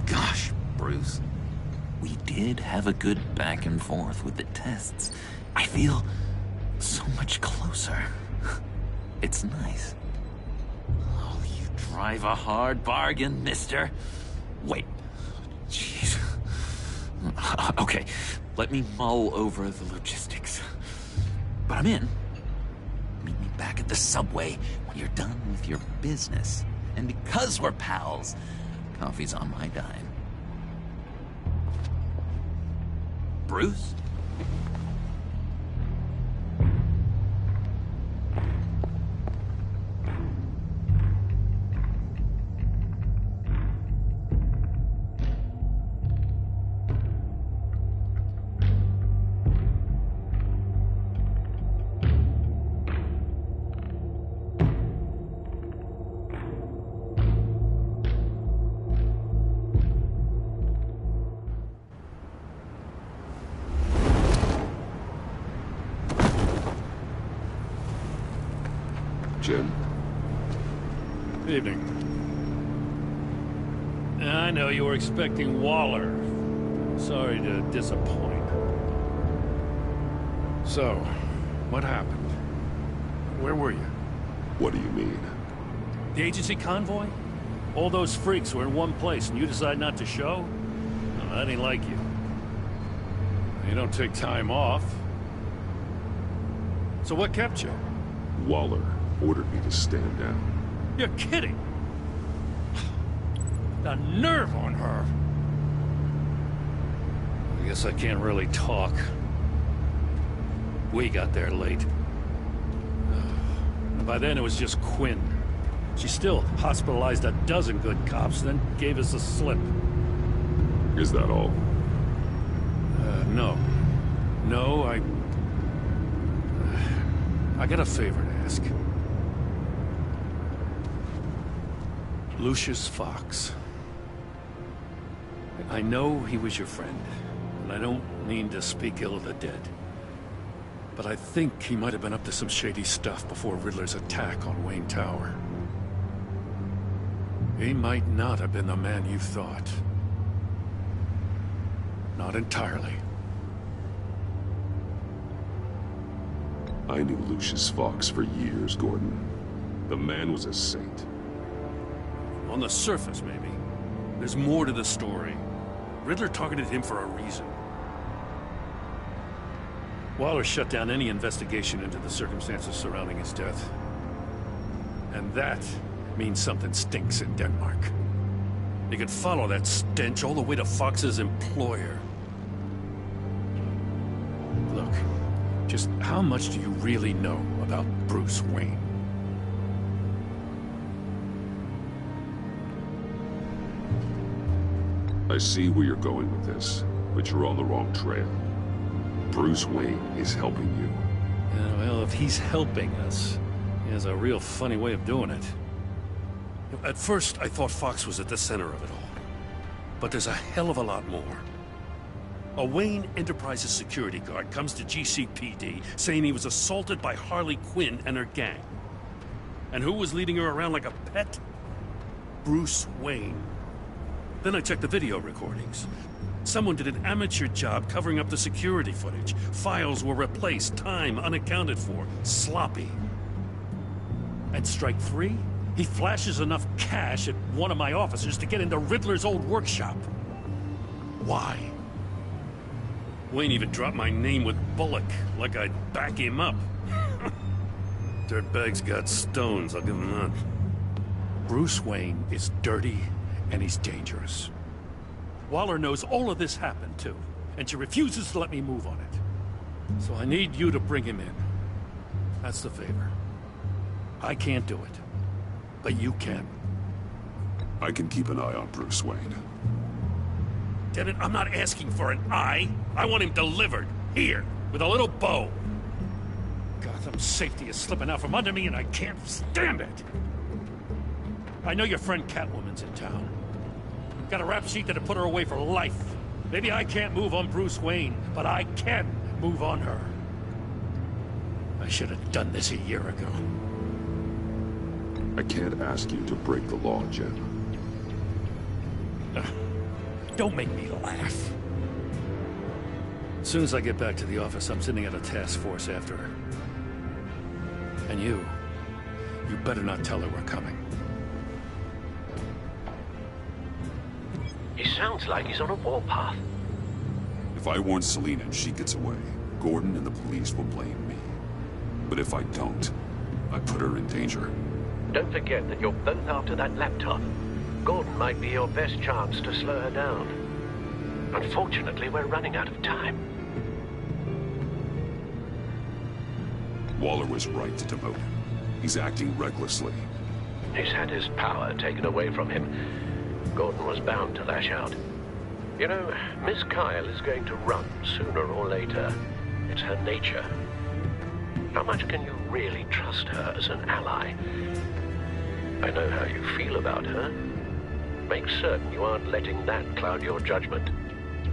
Gosh, Bruce. We did have a good back and forth with the tests. I feel so much closer. It's nice. Oh, you drive a hard bargain, mister. Wait. Jeez. Okay, let me mull over the logistics. But I'm in. Meet me back at the subway when you're done with your business. And because we're pals, coffee's on my dime. Bruce? Jim? Evening. I know you were expecting Waller. Sorry to disappoint. So, what happened? Where were you? What do you mean? The agency convoy? All those freaks were in one place and you decide not to show? No, that ain't like you. You don't take time off. So what kept you? Waller ordered me to stand down. You're kidding! The nerve on her! I guess I can't really talk. We got there late. By then it was just Quinn. She still hospitalized a dozen good cops, then gave us a slip. Is that all? No. No, I got a favor to ask. Lucius Fox. I know he was your friend, and I don't mean to speak ill of the dead. But I think he might have been up to some shady stuff before Riddler's attack on Wayne Tower. He might not have been the man you thought. Not entirely. I knew Lucius Fox for years, Gordon. The man was a saint. On the surface, maybe. There's more to the story. Riddler targeted him for a reason. Waller shut down any investigation into the circumstances surrounding his death. And that means something stinks in Denmark. You can follow that stench all the way to Fox's employer. Look, just how much do you really know about Bruce Wayne? I see where you're going with this, but you're on the wrong trail. Bruce Wayne is helping you. Yeah, well, if he's helping us, he has a real funny way of doing it. At first, I thought Fox was at the center of it all. But there's a hell of a lot more. A Wayne Enterprises security guard comes to GCPD saying he was assaulted by Harley Quinn and her gang. And who was leading her around like a pet? Bruce Wayne. Then I checked the video recordings. Someone did an amateur job covering up the security footage. Files were replaced, time unaccounted for, sloppy. At strike 3, he flashes enough cash at one of my officers to get into Riddler's old workshop. Why? Wayne even dropped my name with Bullock, like I'd back him up. Dirtbag's got stones, I'll give him that. Bruce Wayne is dirty, and he's dangerous. Waller knows all of this happened, too, and she refuses to let me move on it. So I need you to bring him in. That's the favor. I can't do it, but you can. I can keep an eye on Bruce Wayne. Damn it, I'm not asking for an eye. I want him delivered, here, with a little bow. Gotham safety is slipping out from under me, and I can't stand it. I know your friend Catwoman's in town. Got a rap sheet that'll put her away for life. Maybe I can't move on Bruce Wayne, but I can move on her. I should have done this a year ago. I can't ask you to break the law, Jim. Don't make me laugh. As soon as I get back to the office, I'm sending out a task force after her. And you better not tell her we're coming. He sounds like he's on a warpath. If I warn Selina and she gets away, Gordon and the police will blame me. But if I don't, I put her in danger. Don't forget that you're both after that laptop. Gordon might be your best chance to slow her down. Unfortunately, we're running out of time. Waller was right to demote him. He's acting recklessly. He's had his power taken away from him. Gordon was bound to lash out. You know, Miss Kyle is going to run sooner or later. It's her nature. How much can you really trust her as an ally? I know how you feel about her. Make certain you aren't letting that cloud your judgment.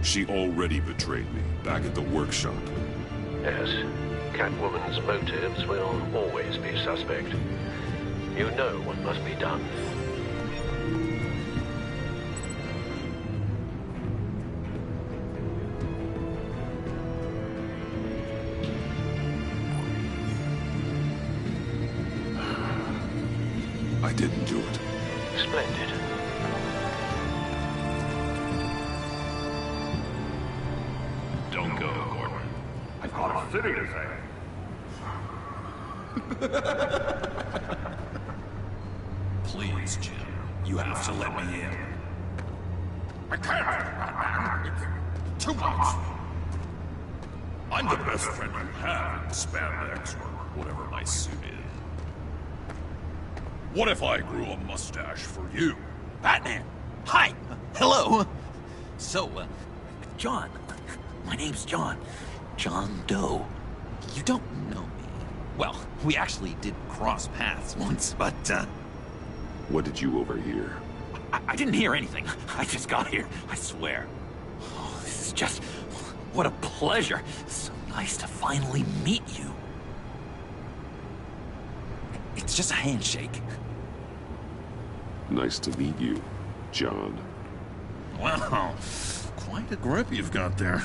She already betrayed me, back at the workshop. Yes, Catwoman's motives will always be suspect. You know what must be done. I didn't do it. Splendid. Don't go, Gordon. I've got a city to save. Please, Jim. You have to let me in. I can't, Batman. It's too much. I'm the best friend you have in spandex or whatever my suit is. What if I grew a mustache for you? Batman! Hi! Hello! So, John. My name's John. John Doe. You don't know me. Well, we actually did cross paths once, but, What did you overhear? I didn't hear anything. I just got here, I swear. Oh, this is just... what a pleasure. So nice to finally meet you. It's just a handshake. Nice to meet you, John. Wow, quite a grip you've got there.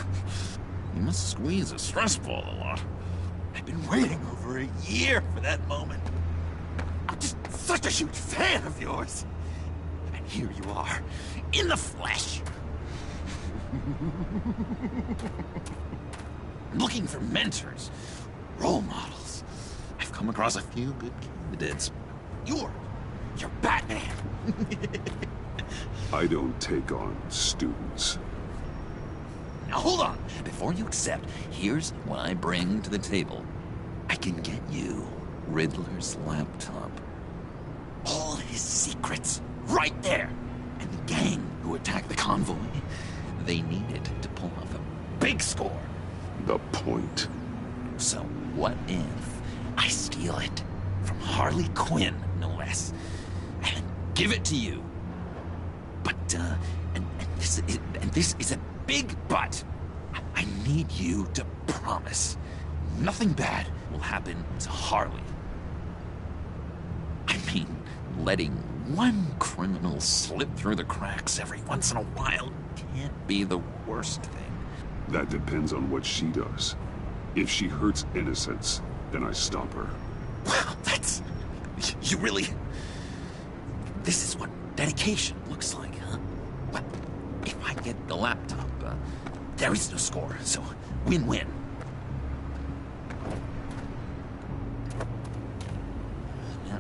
You must squeeze a stress ball a lot. I've been waiting over a year for that moment. I'm just such a huge fan of yours. And here you are, in the flesh. I'm looking for mentors, role models. I've come across a few good candidates. You're Batman. I don't take on students. Now hold on. Before you accept, here's what I bring to the table. I can get you Riddler's laptop. All his secrets, right there. And the gang who attacked the convoy, they needed to pull off a big score. The point. So what if I steal it from Harley Quinn, no less, and give it to you? But, this is a big but. I need you to promise nothing bad will happen to Harley. I mean, letting one criminal slip through the cracks every once in a while can't be the worst thing. That depends on what she does. If she hurts innocents, then I stop her. Wow, that's... You really... This is what dedication looks like, huh? Well, if I get the laptop, there is no score, so win-win.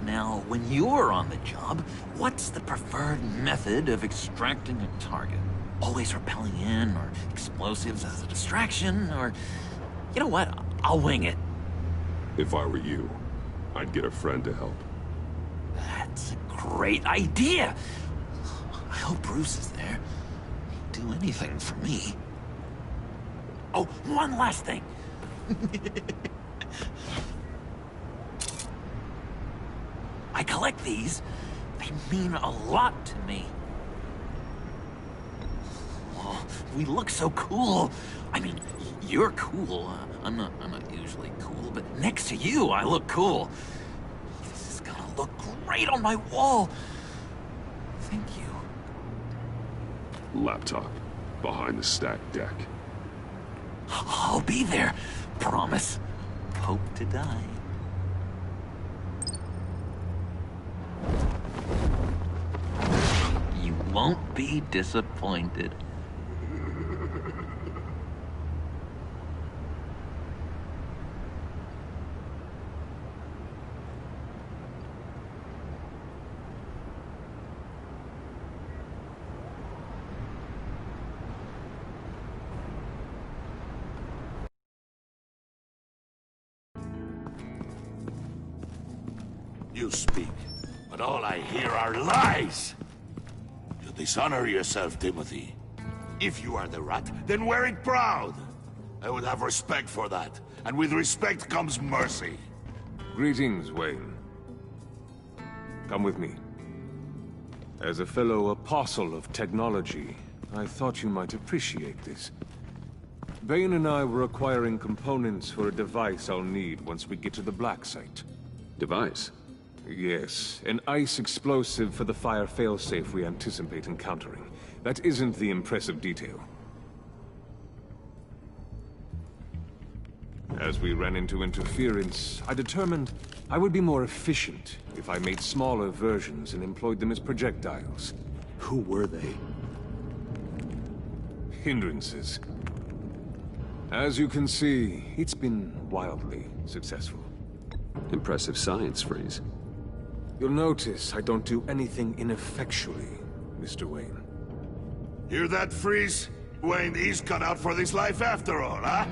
Now, when you're on the job, what's the preferred method of extracting a target? Always rappelling in, or explosives as a distraction, or... You know what? I'll wing it. If I were you, I'd get a friend to help. That's a great idea! I hope Bruce is there. He'd do anything for me. Oh, one last thing. I collect these. They mean a lot to me. Oh, we look so cool. I mean, you're cool. I'm not usually cool, but next to you, I look cool. This is gonna look great on my wall. Thank you. Laptop. Behind the stacked deck. I'll be there. Promise. Hope to die. You won't be disappointed. You speak, but all I hear are lies! You dishonor yourself, Timothy. If you are the rat, then wear it proud! I would have respect for that, and with respect comes mercy. Greetings, Wayne. Come with me. As a fellow apostle of technology, I thought you might appreciate this. Bane and I were acquiring components for a device I'll need once we get to the Black Site. Device? Yes, an ice explosive for the fire failsafe we anticipate encountering. That isn't the impressive detail. As we ran into interference, I determined I would be more efficient if I made smaller versions and employed them as projectiles. Who were they? Hindrances. As you can see, it's been wildly successful. Impressive science, Freeze. You'll notice I don't do anything ineffectually, Mr. Wayne. Hear that, Freeze? Wayne, he's cut out for this life after all, huh?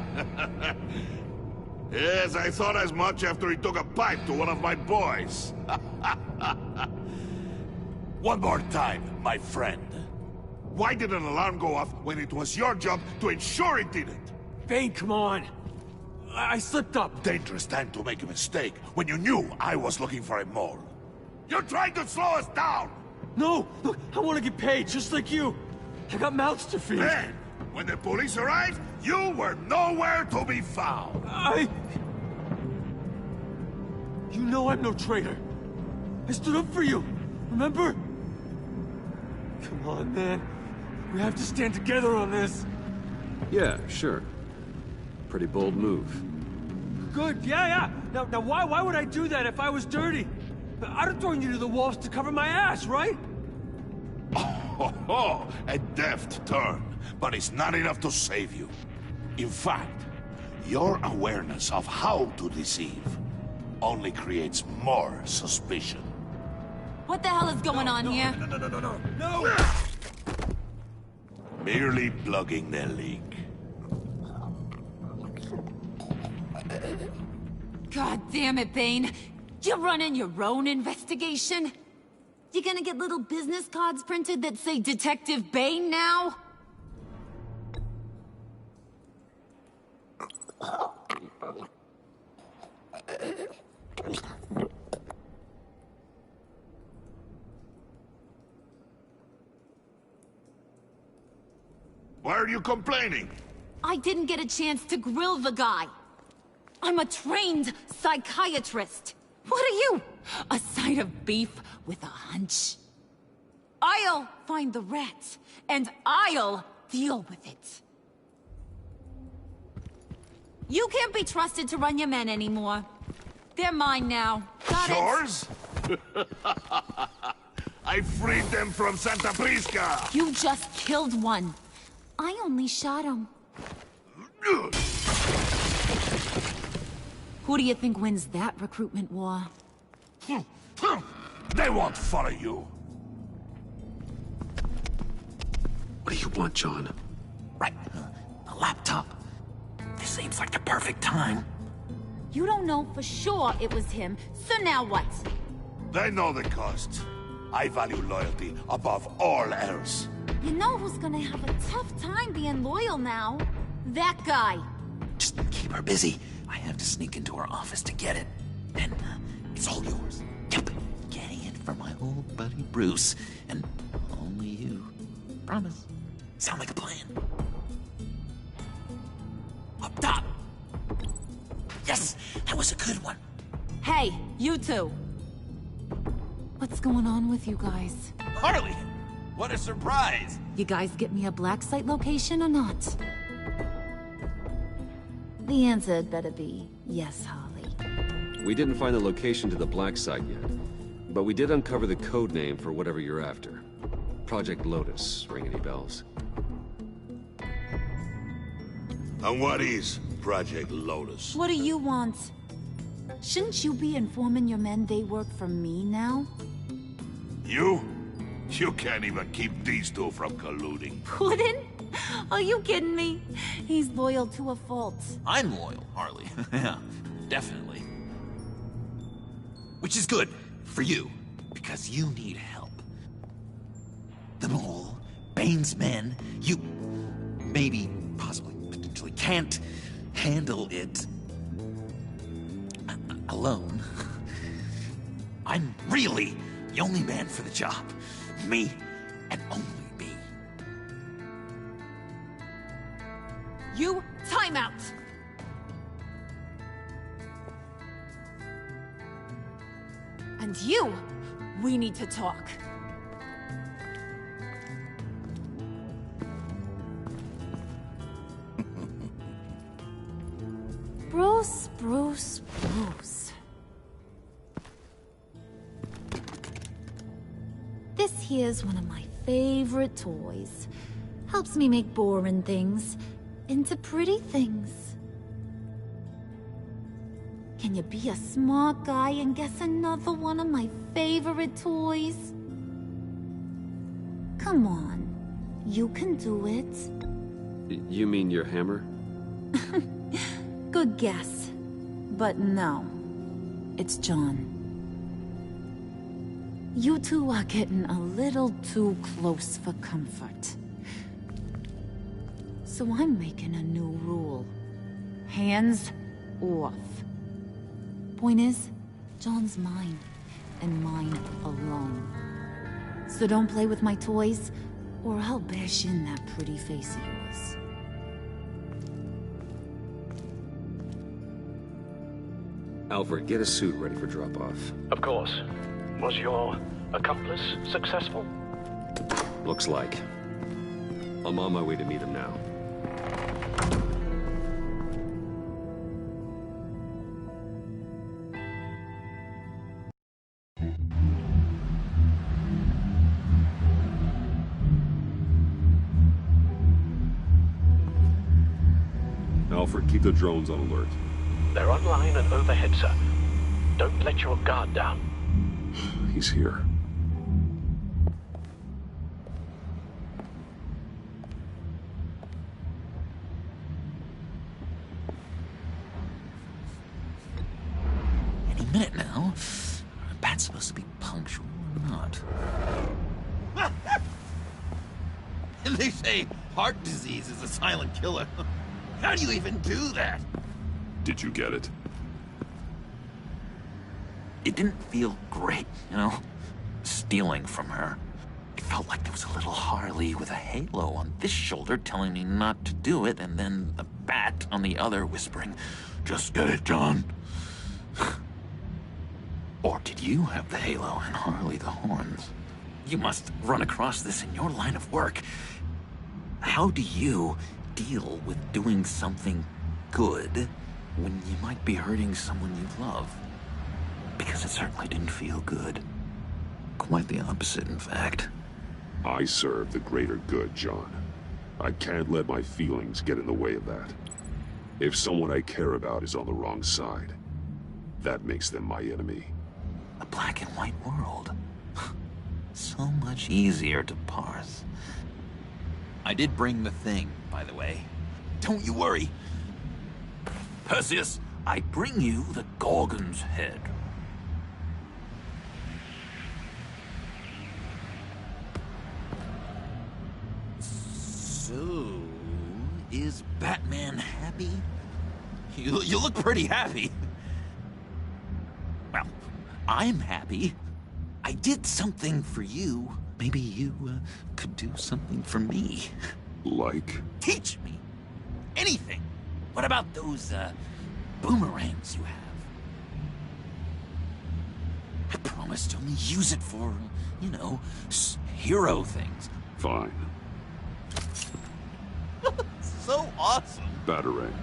Yes, I thought as much after he took a pipe to one of my boys. One more time, my friend. Why did an alarm go off when it was your job to ensure it didn't? Bane, come on! I slipped up! Dangerous time to make a mistake when you knew I was looking for a mole. You're trying to slow us down! No! Look, I want to get paid, just like you! I got mouths to feed! Then, when the police arrived, you were nowhere to be found! You know I'm no traitor! I stood up for you, remember? Come on, man. We have to stand together on this! Yeah, sure. Pretty bold move. Good, yeah. Now why would I do that if I was dirty? I'd have thrown you to the wolves to cover my ass, right? Oh, a deft turn, but it's not enough to save you. In fact, your awareness of how to deceive only creates more suspicion. What the hell is going on here? No! Merely plugging their leak. God damn it, Bane. You're running your own investigation? You gonna get little business cards printed that say Detective Bane now? Why are you complaining? I didn't get a chance to grill the guy. I'm a trained psychiatrist. What are you? A side of beef with a hunch? I'll find the rat, and I'll deal with it. You can't be trusted to run your men anymore. They're mine now. Got it? Yours? I freed them from Santa Prisca! You just killed one. I only shot him. Who do you think wins that recruitment war? They won't follow you. What do you want, John? Right. A laptop. This seems like the perfect time. You don't know for sure it was him, so now what? They know the cost. I value loyalty above all else. You know who's gonna have a tough time being loyal now? That guy. Just keep her busy. I have to sneak into her office to get it. And it's all yours. Yep. Getting it for my old buddy Bruce. And only you. Promise. Sound like a plan? Up top! Yes! That was a good one. Hey, you two. What's going on with you guys? Harley! What a surprise! You guys get me a black site location or not? The answer had better be yes, Harley. We didn't find the location to the black site yet, but we did uncover the code name for whatever you're after. Project Lotus. Ring any bells? And what is Project Lotus? What do you want? Shouldn't you be informing your men they work for me now? You? You can't even keep these two from colluding. Wouldn't? Are you kidding me? He's loyal to a fault. I'm loyal, Harley. Yeah, definitely. Which is good for you, because you need help. The Mole, Bane's men, you maybe, possibly, potentially can't handle it alone. I'm really the only man for the job. Me and only me. You, time out! And you, we need to talk. Bruce. This here's one of my favorite toys. Helps me make boring things into pretty things. Can you be a smart guy and guess another one of my favorite toys? Come on, you can do it. You mean your hammer? Good guess. But no, it's John. You two are getting a little too close for comfort. So I'm making a new rule. Hands off. Point is, John's mine, and mine alone. So don't play with my toys, or I'll bash in that pretty face of yours. Alfred, get a suit ready for drop-off. Of course. Was your accomplice successful? Looks like. I'm on my way to meet him now. Alfred, keep the drones on alert. They're online and overhead, sir. Don't let your guard down. He's here. minute now. Bat's supposed to be punctual or not? And they say heart disease is a silent killer. How do you even do that? Did you get it? It didn't feel great, you know? Stealing from her. It felt like there was a little Harley with a halo on this shoulder telling me not to do it, and then the Bat on the other whispering, "Just get it, John." Or did you have the halo and Harley the horns? You must run across this in your line of work. How do you deal with doing something good when you might be hurting someone you love? Because it certainly didn't feel good. Quite the opposite, in fact. I serve the greater good, John. I can't let my feelings get in the way of that. If someone I care about is on the wrong side, that makes them my enemy. A black and white world. So much easier to parse. I did bring the thing, by the way. Don't you worry. Perseus, I bring you the Gorgon's head. So, is Batman happy? You look pretty happy. Well, I'm happy. I did something for you. Maybe you could do something for me. Like? Teach me. Anything. What about those, boomerangs you have? I promised to only use it for, you know, hero things. Fine. So awesome. Batarang.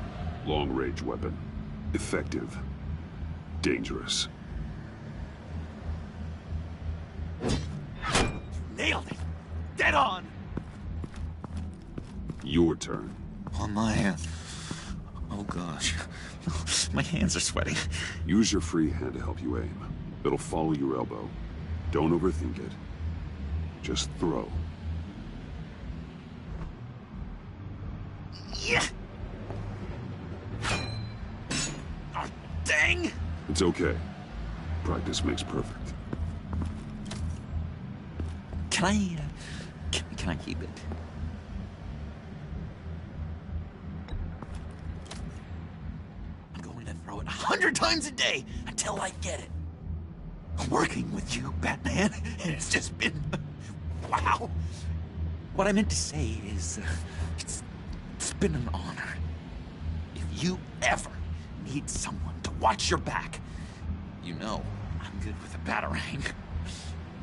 Long-range weapon. Effective. Dangerous. Nailed it. Dead on. Your turn. Oh my, oh gosh. My hands are sweating. Use your free hand to help you aim. It'll follow your elbow. Don't overthink it. Just throw. Yeah. Oh, dang. It's okay. Practice makes perfect. Can I keep it? I'm going to throw it 100 times a day until I get it. Working with you, Batman, it's just been... wow. What I meant to say is, it's been an honor. If you ever need someone to watch your back, you know I'm good with a batarang.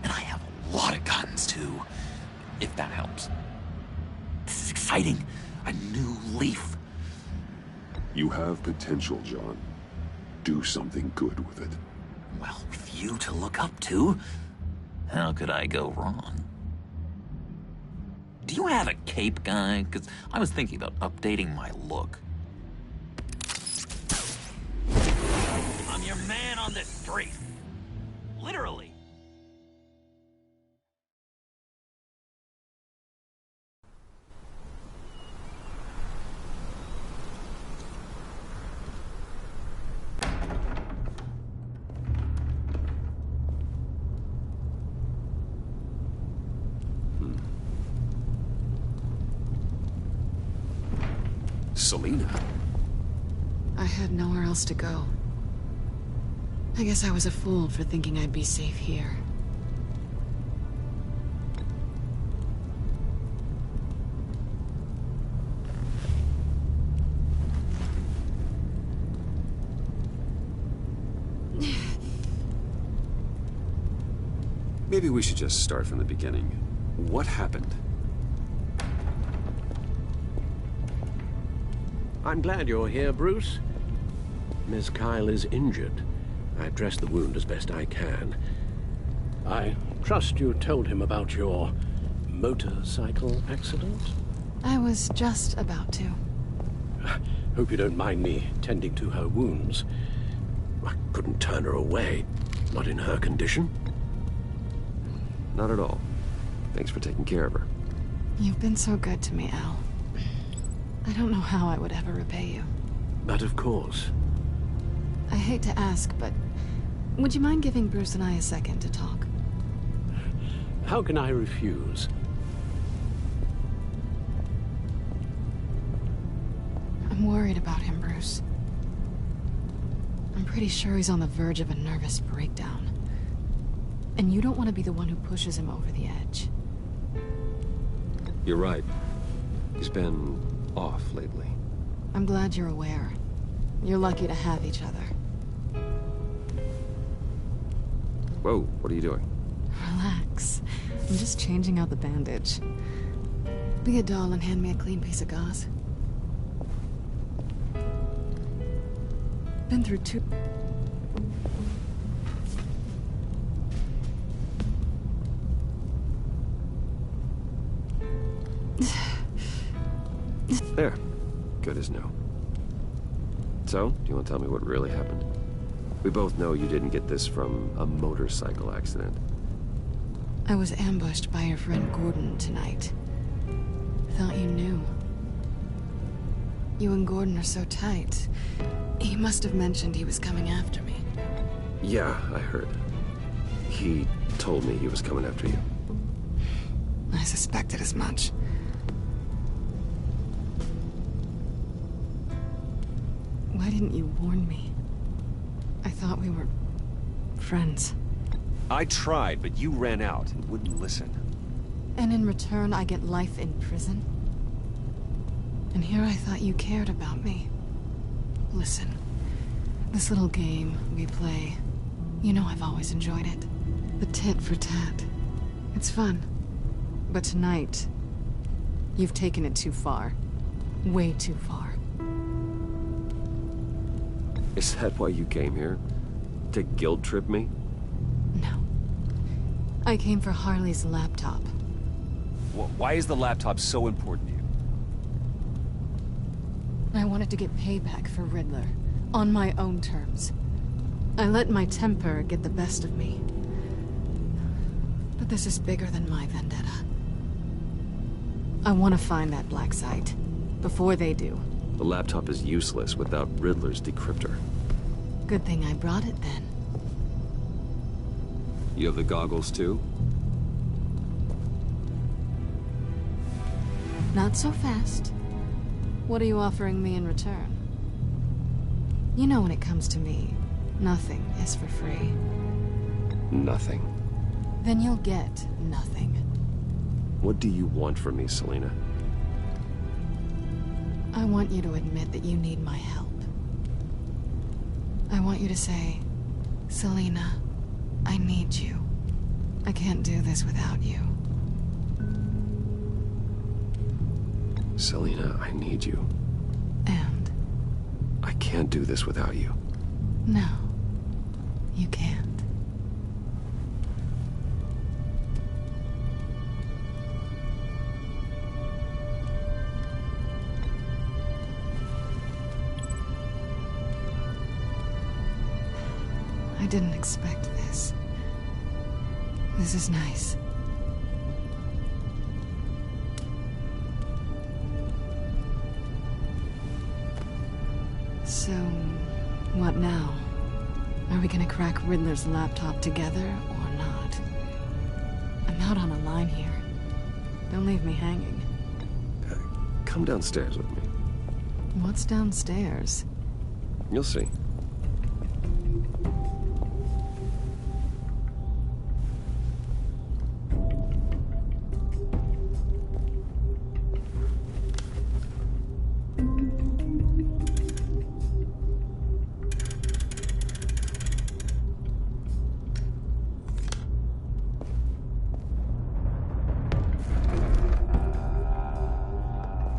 And I have a lot of guns, too, if that helps. This is exciting. A new leaf. You have potential, John. Do something good with it. Well, with you to look up to, how could I go wrong? Do you have a cape, guy? Because I was thinking about updating my look. I'm your man on the street. Literally. Selina. I had nowhere else to go. I guess I was a fool for thinking I'd be safe here. Maybe we should just start from the beginning. What happened? I'm glad you're here, Bruce. Miss Kyle is injured. I've dressed the wound as best I can. I trust you told him about your motorcycle accident? I was just about to. Hope you don't mind me tending to her wounds. I couldn't turn her away, not in her condition. Not at all. Thanks for taking care of her. You've been so good to me, Al. I don't know how I would ever repay you. But of course. I hate to ask, but Would you mind giving Bruce and I a second to talk? How can I refuse? I'm worried about him, Bruce. I'm pretty sure he's on the verge of a nervous breakdown. And you don't want to be the one who pushes him over the edge. You're right. He's been off lately. I'm glad you're aware. You're lucky to have each other. Whoa, what are you doing? Relax. I'm just changing out the bandage. Be a doll and hand me a clean piece of gauze. Been through two... There. Good as new. So, do you want to tell me what really happened? We both know you didn't get this from a motorcycle accident. I was ambushed by your friend Gordon tonight. Thought you knew. You and Gordon are so tight. He must have mentioned he was coming after me. Yeah, I heard. He told me he was coming after you. I suspected as much. Why didn't you warn me? I thought we were... friends. I tried, but you ran out and wouldn't listen. And in return, I get life in prison? And here I thought you cared about me. Listen, this little game we play, you know I've always enjoyed it. The tit for tat. It's fun. But tonight, you've taken it too far. Way too far. Is that why you came here? To guilt trip me? No. I came for Harley's laptop. Why is the laptop so important to you? I wanted to get payback for Riddler. On my own terms. I let my temper get the best of me. But this is bigger than my vendetta. I want to find that black site. Before they do. The laptop is useless without Riddler's decryptor. Good thing I brought it then. You have the goggles too? Not so fast. What are you offering me in return? You know when it comes to me, nothing is for free. Nothing. Then you'll get nothing. What do you want from me, Selina? I want you to admit that you need my help. I want you to say, Selina, I need you. I can't do this without you. Selina, I need you. And? I can't do this without you. No, you can't. I didn't expect this. This is nice. So, what now? Are we gonna crack Riddler's laptop together, or not? I'm out on a line here. Don't leave me hanging. Come downstairs with me. What's downstairs? You'll see.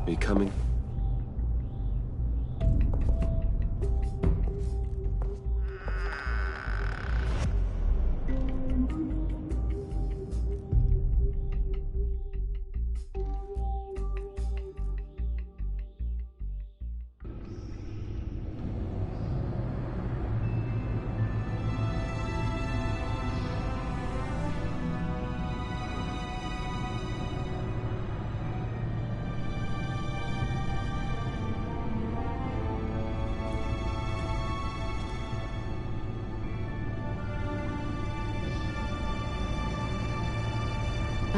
Are you coming?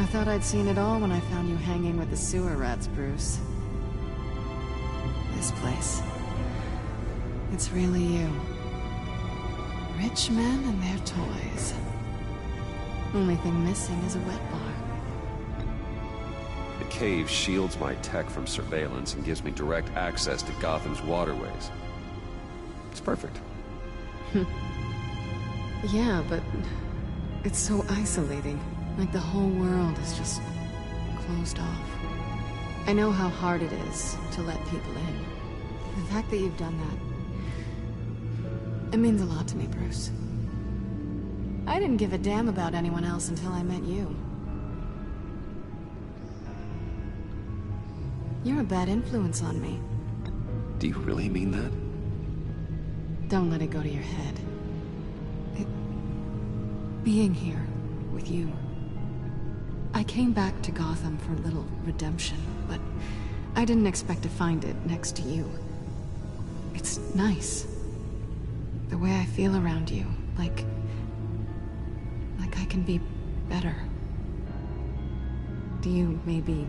I thought I'd seen it all when I found you hanging with the sewer rats, Bruce. This place. It's really you. Rich men and their toys. Only thing missing is a wet bar. The cave shields my tech from surveillance and gives me direct access to Gotham's waterways. It's perfect. Yeah, but it's so isolating. Like the whole world is just closed off. I know how hard it is to let people in. The fact that you've done that, it means a lot to me, Bruce. I didn't give a damn about anyone else until I met you. You're a bad influence on me. Do you really mean that? Don't let it go to your head. Being here with you. I came back to Gotham for a little redemption, but I didn't expect to find it next to you. It's nice. The way I feel around you, like I can be better. Do you maybe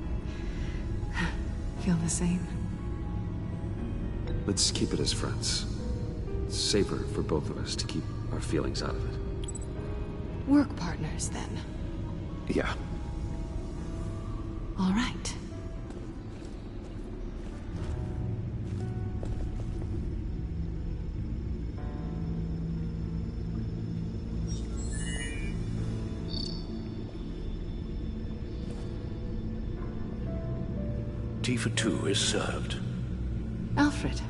feel the same? Let's keep it as friends. It's safer for both of us to keep our feelings out of it. Work partners, then. Yeah. All right. Tea for two is served. Alfred,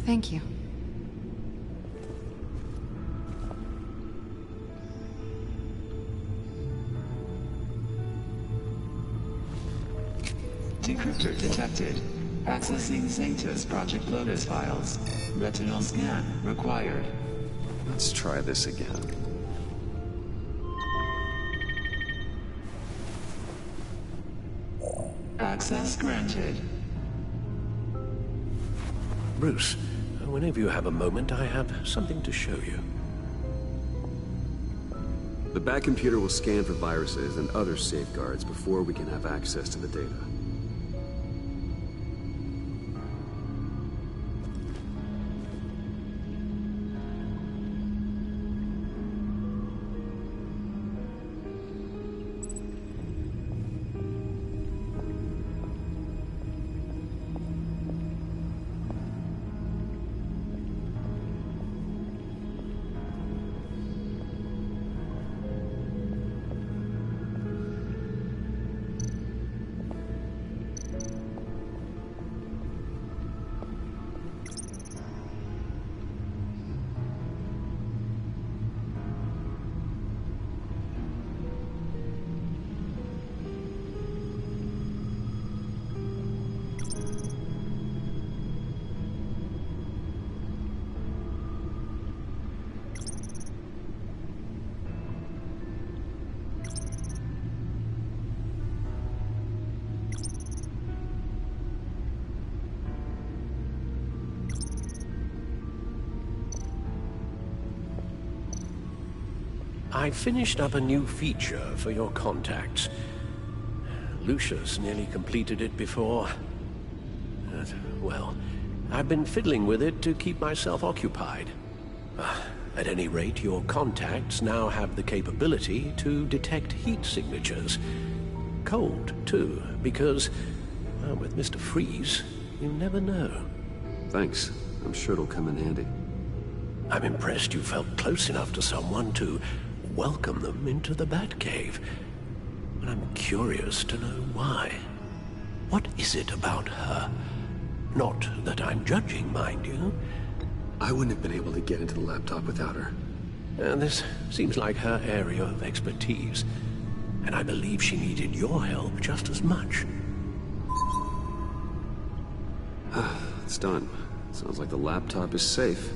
thank you. Decryptor detected. Accessing Sanctus Project Lotus files. Retinal scan required. Let's try this again. Access granted. Bruce, whenever you have a moment, I have something to show you. The back computer will scan for viruses and other safeguards before we can have access to the data. I finished up a new feature for your contacts. Lucius nearly completed it before. Well, I've been fiddling with it to keep myself occupied. At any rate, your contacts now have the capability to detect heat signatures. Cold, too, because, well, with Mr. Freeze, you never know. Thanks. I'm sure it'll come in handy. I'm impressed you felt close enough to someone to welcome them into the Batcave. But I'm curious to know why. What is it about her? Not that I'm judging, mind you. I wouldn't have been able to get into the laptop without her. This seems like her area of expertise. And I believe she needed your help just as much. It's done. Sounds like the laptop is safe.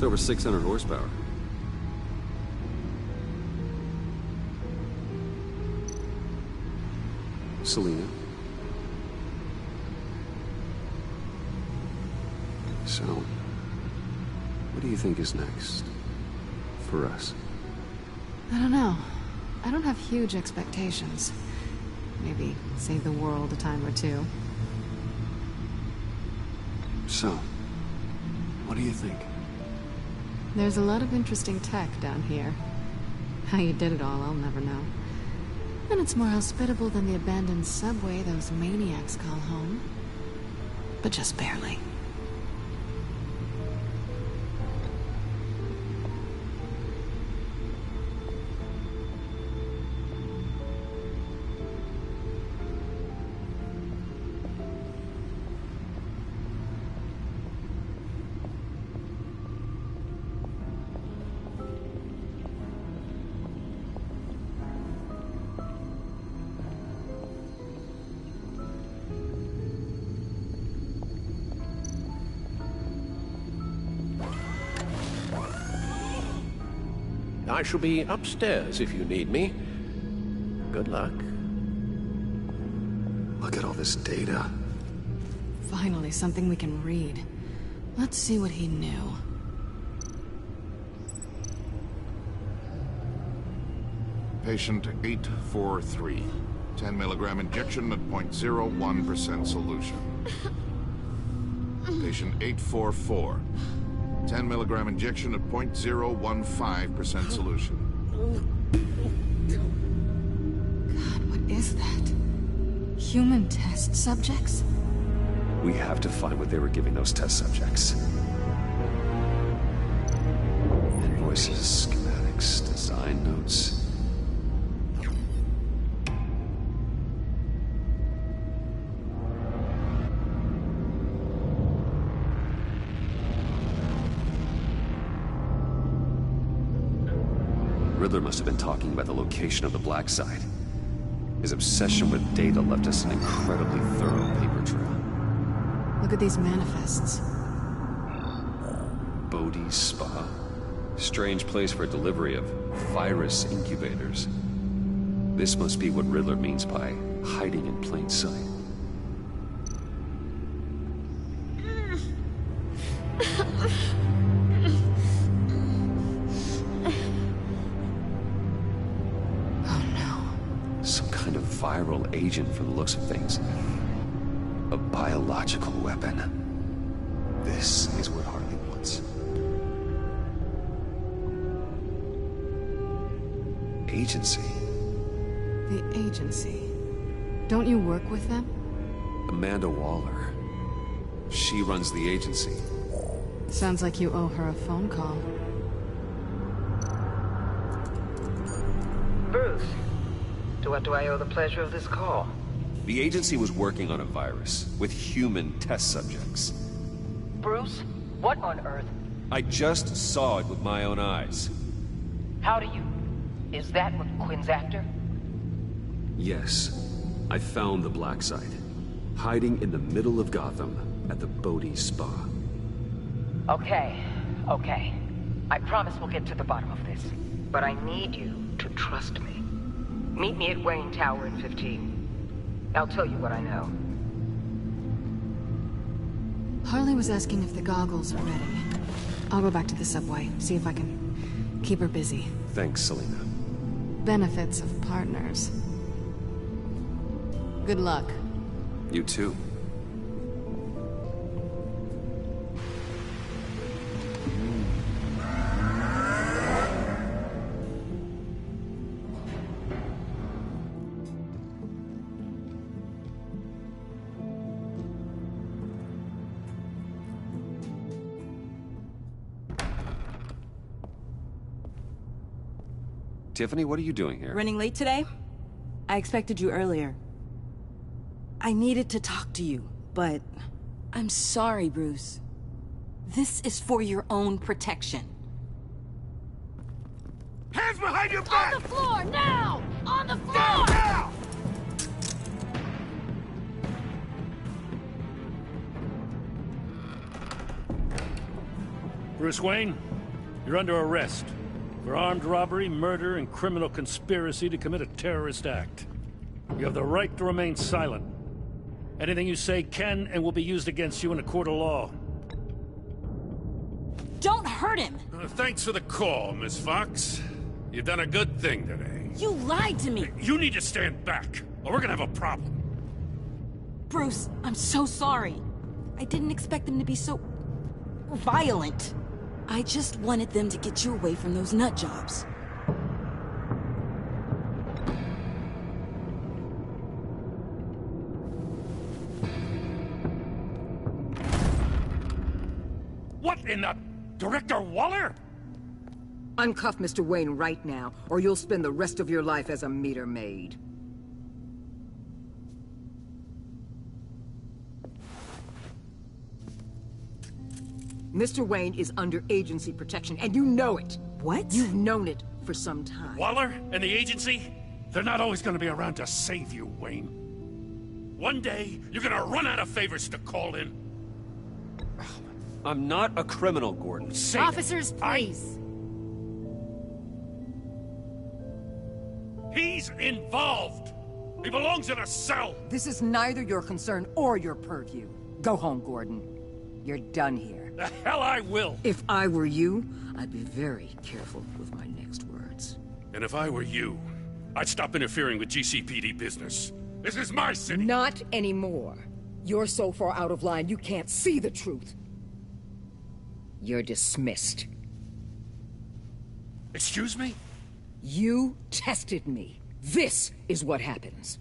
over 600 horsepower. Selena. So, what do you think is next for us? I don't know. I don't have huge expectations. Maybe save the world a time or two. So, what do you think? There's a lot of interesting tech down here. How you did it all, I'll never know. And it's more hospitable than the abandoned subway those maniacs call home. But just barely. I shall be upstairs if you need me. Good luck. Look at all this data. Finally, something we can read. Let's see what he knew. Patient 843. 10 milligram injection at 0.01% solution. Patient 844. 10 milligram injection at 0.015% solution. God, what is that? Human test subjects? We have to find what they were giving those test subjects. Invoices, schematics, design notes. Riddler must have been talking about the location of the Black Side. His obsession with data left us an incredibly thorough paper trail. Look at these manifests. Bodhi's Spa. Strange place for a delivery of virus incubators. This must be what Riddler means by hiding in plain sight. Viral agent from the looks of things. A biological weapon. This is what Harley wants. Agency. The agency. Don't you work with them? Amanda Waller. She runs the agency. Sounds like you owe her a phone call. Bruce. To what do I owe the pleasure of this call? The agency was working on a virus with human test subjects. Bruce, what on earth? I just saw it with my own eyes. How do you... Is that what Quinn's after? Yes. I found the Black Side. Hiding in the middle of Gotham at the Bodhi Spa. Okay. I promise we'll get to the bottom of this. But I need you to trust me. Meet me at Wayne Tower in 15. I'll tell you what I know. Harley was asking if the goggles are ready. I'll go back to the subway, see if I can keep her busy. Thanks, Selena. Benefits of partners. Good luck. You too. Tiffany, what are you doing here? Running late today? I expected you earlier. I needed to talk to you, but... I'm sorry, Bruce. This is for your own protection. Hands behind your back! On the floor, now! On the floor! Now! Bruce Wayne, You're under arrest for armed robbery, murder, and criminal conspiracy to commit a terrorist act. You have the right to remain silent. Anything you say can and will be used against you in a court of law. Don't hurt him! Thanks for the call, Miss Fox. You've done a good thing today. You lied to me! You need to stand back, or we're gonna have a problem. Bruce, I'm so sorry. I didn't expect them to be so... violent. I just wanted them to get you away from those nut jobs. What in the... Director Waller? Uncuff Mr. Wayne right now, or you'll spend the rest of your life as a meter maid. Mr. Wayne is under agency protection, and you know it. What? You've known it for some time. Waller and the agency? They're not always gonna be around to save you, Wayne. One day, you're gonna run out of favors to call in. I'm not a criminal, Gordon. Say Officers, please. He's involved. He belongs in a cell. This is neither your concern or your purview. Go home, Gordon. You're done here. The hell I will. If I were you, I'd be very careful with my next words. And if I were you, I'd stop interfering with GCPD business. This is my city. Not anymore. You're so far out of line, you can't see the truth. You're dismissed. Excuse me? You tested me. This is what happens.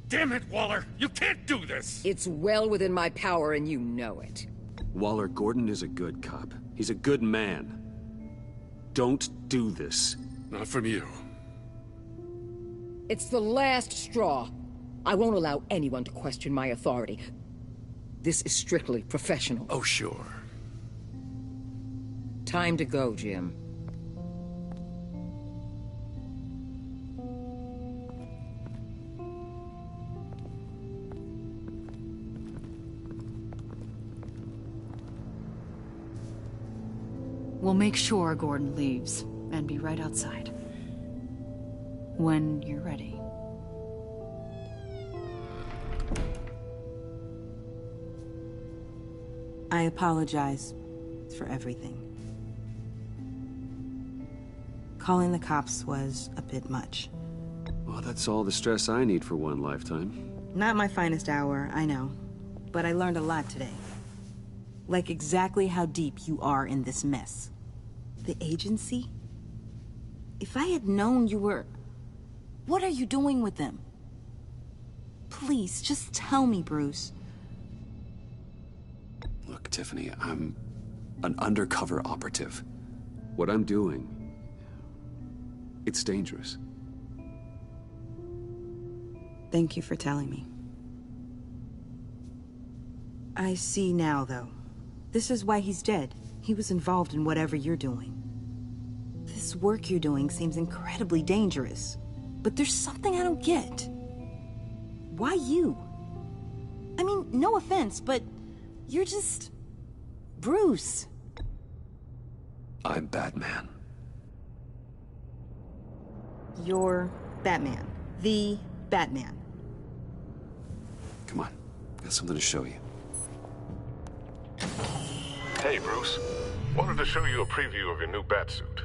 Damn it, Waller! You can't do this! It's well within my power and you know it. Waller, Gordon is a good cop. He's a good man. Don't do this. Not from you. It's the last straw. I won't allow anyone to question my authority. This is strictly professional. Oh, sure. Time to go, Jim. We'll make sure Gordon leaves, and be right outside. When you're ready. I apologize for everything. Calling the cops was a bit much. Well, that's all the stress I need for one lifetime. Not my finest hour, I know. But I learned a lot today. Like exactly how deep you are in this mess. The agency? If I had known you were... What are you doing with them? Please, just tell me, Bruce. Look, Tiffany, I'm an undercover operative. What I'm doing, it's dangerous. Thank you for telling me. I see now, though. This is why he's dead. He was involved in whatever you're doing. This work you're doing seems incredibly dangerous. But there's something I don't get. Why you? I mean, no offense, but you're just... Bruce. I'm Batman. You're Batman. The Batman. Come on, got something to show you. Hey, Bruce. Wanted to show you a preview of your new Batsuit.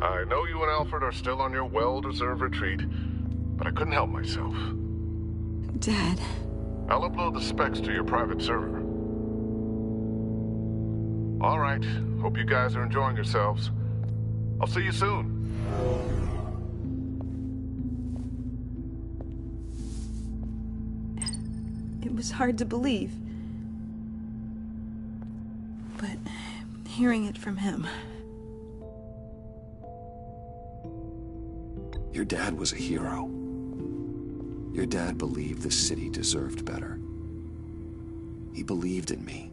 I know you and Alfred are still on your well-deserved retreat, but I couldn't help myself. Dad. I'll upload the specs to your private server. All right. Hope you guys are enjoying yourselves. I'll see you soon. It was hard to believe. But hearing it from him... Your dad was a hero. Your dad believed the city deserved better. He believed in me.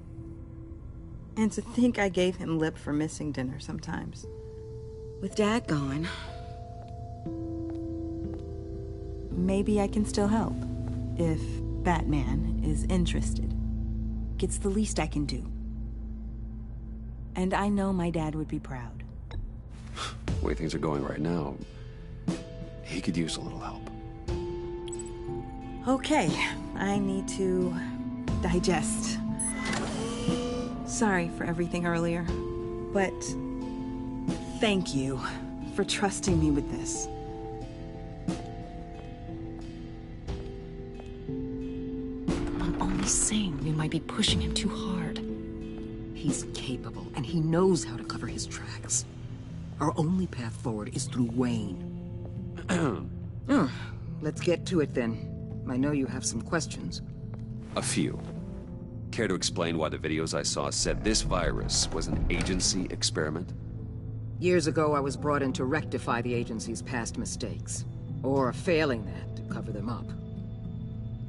And to think I gave him lip for missing dinner sometimes. With Dad gone... Maybe I can still help. If Batman is interested. It's the least I can do. And I know my dad would be proud. The way things are going right now, he could use a little help. Okay, I need to digest. Sorry for everything earlier, but thank you for trusting me with this. I'm only saying we might be pushing him too hard. He's capable, and he knows how to cover his tracks. Our only path forward is through Wayne. Let's get to it then. I know you have some questions. A few. Care to explain why the videos I saw said this virus was an agency experiment? Years ago, I was brought in to rectify the agency's past mistakes. Or failing that, to cover them up.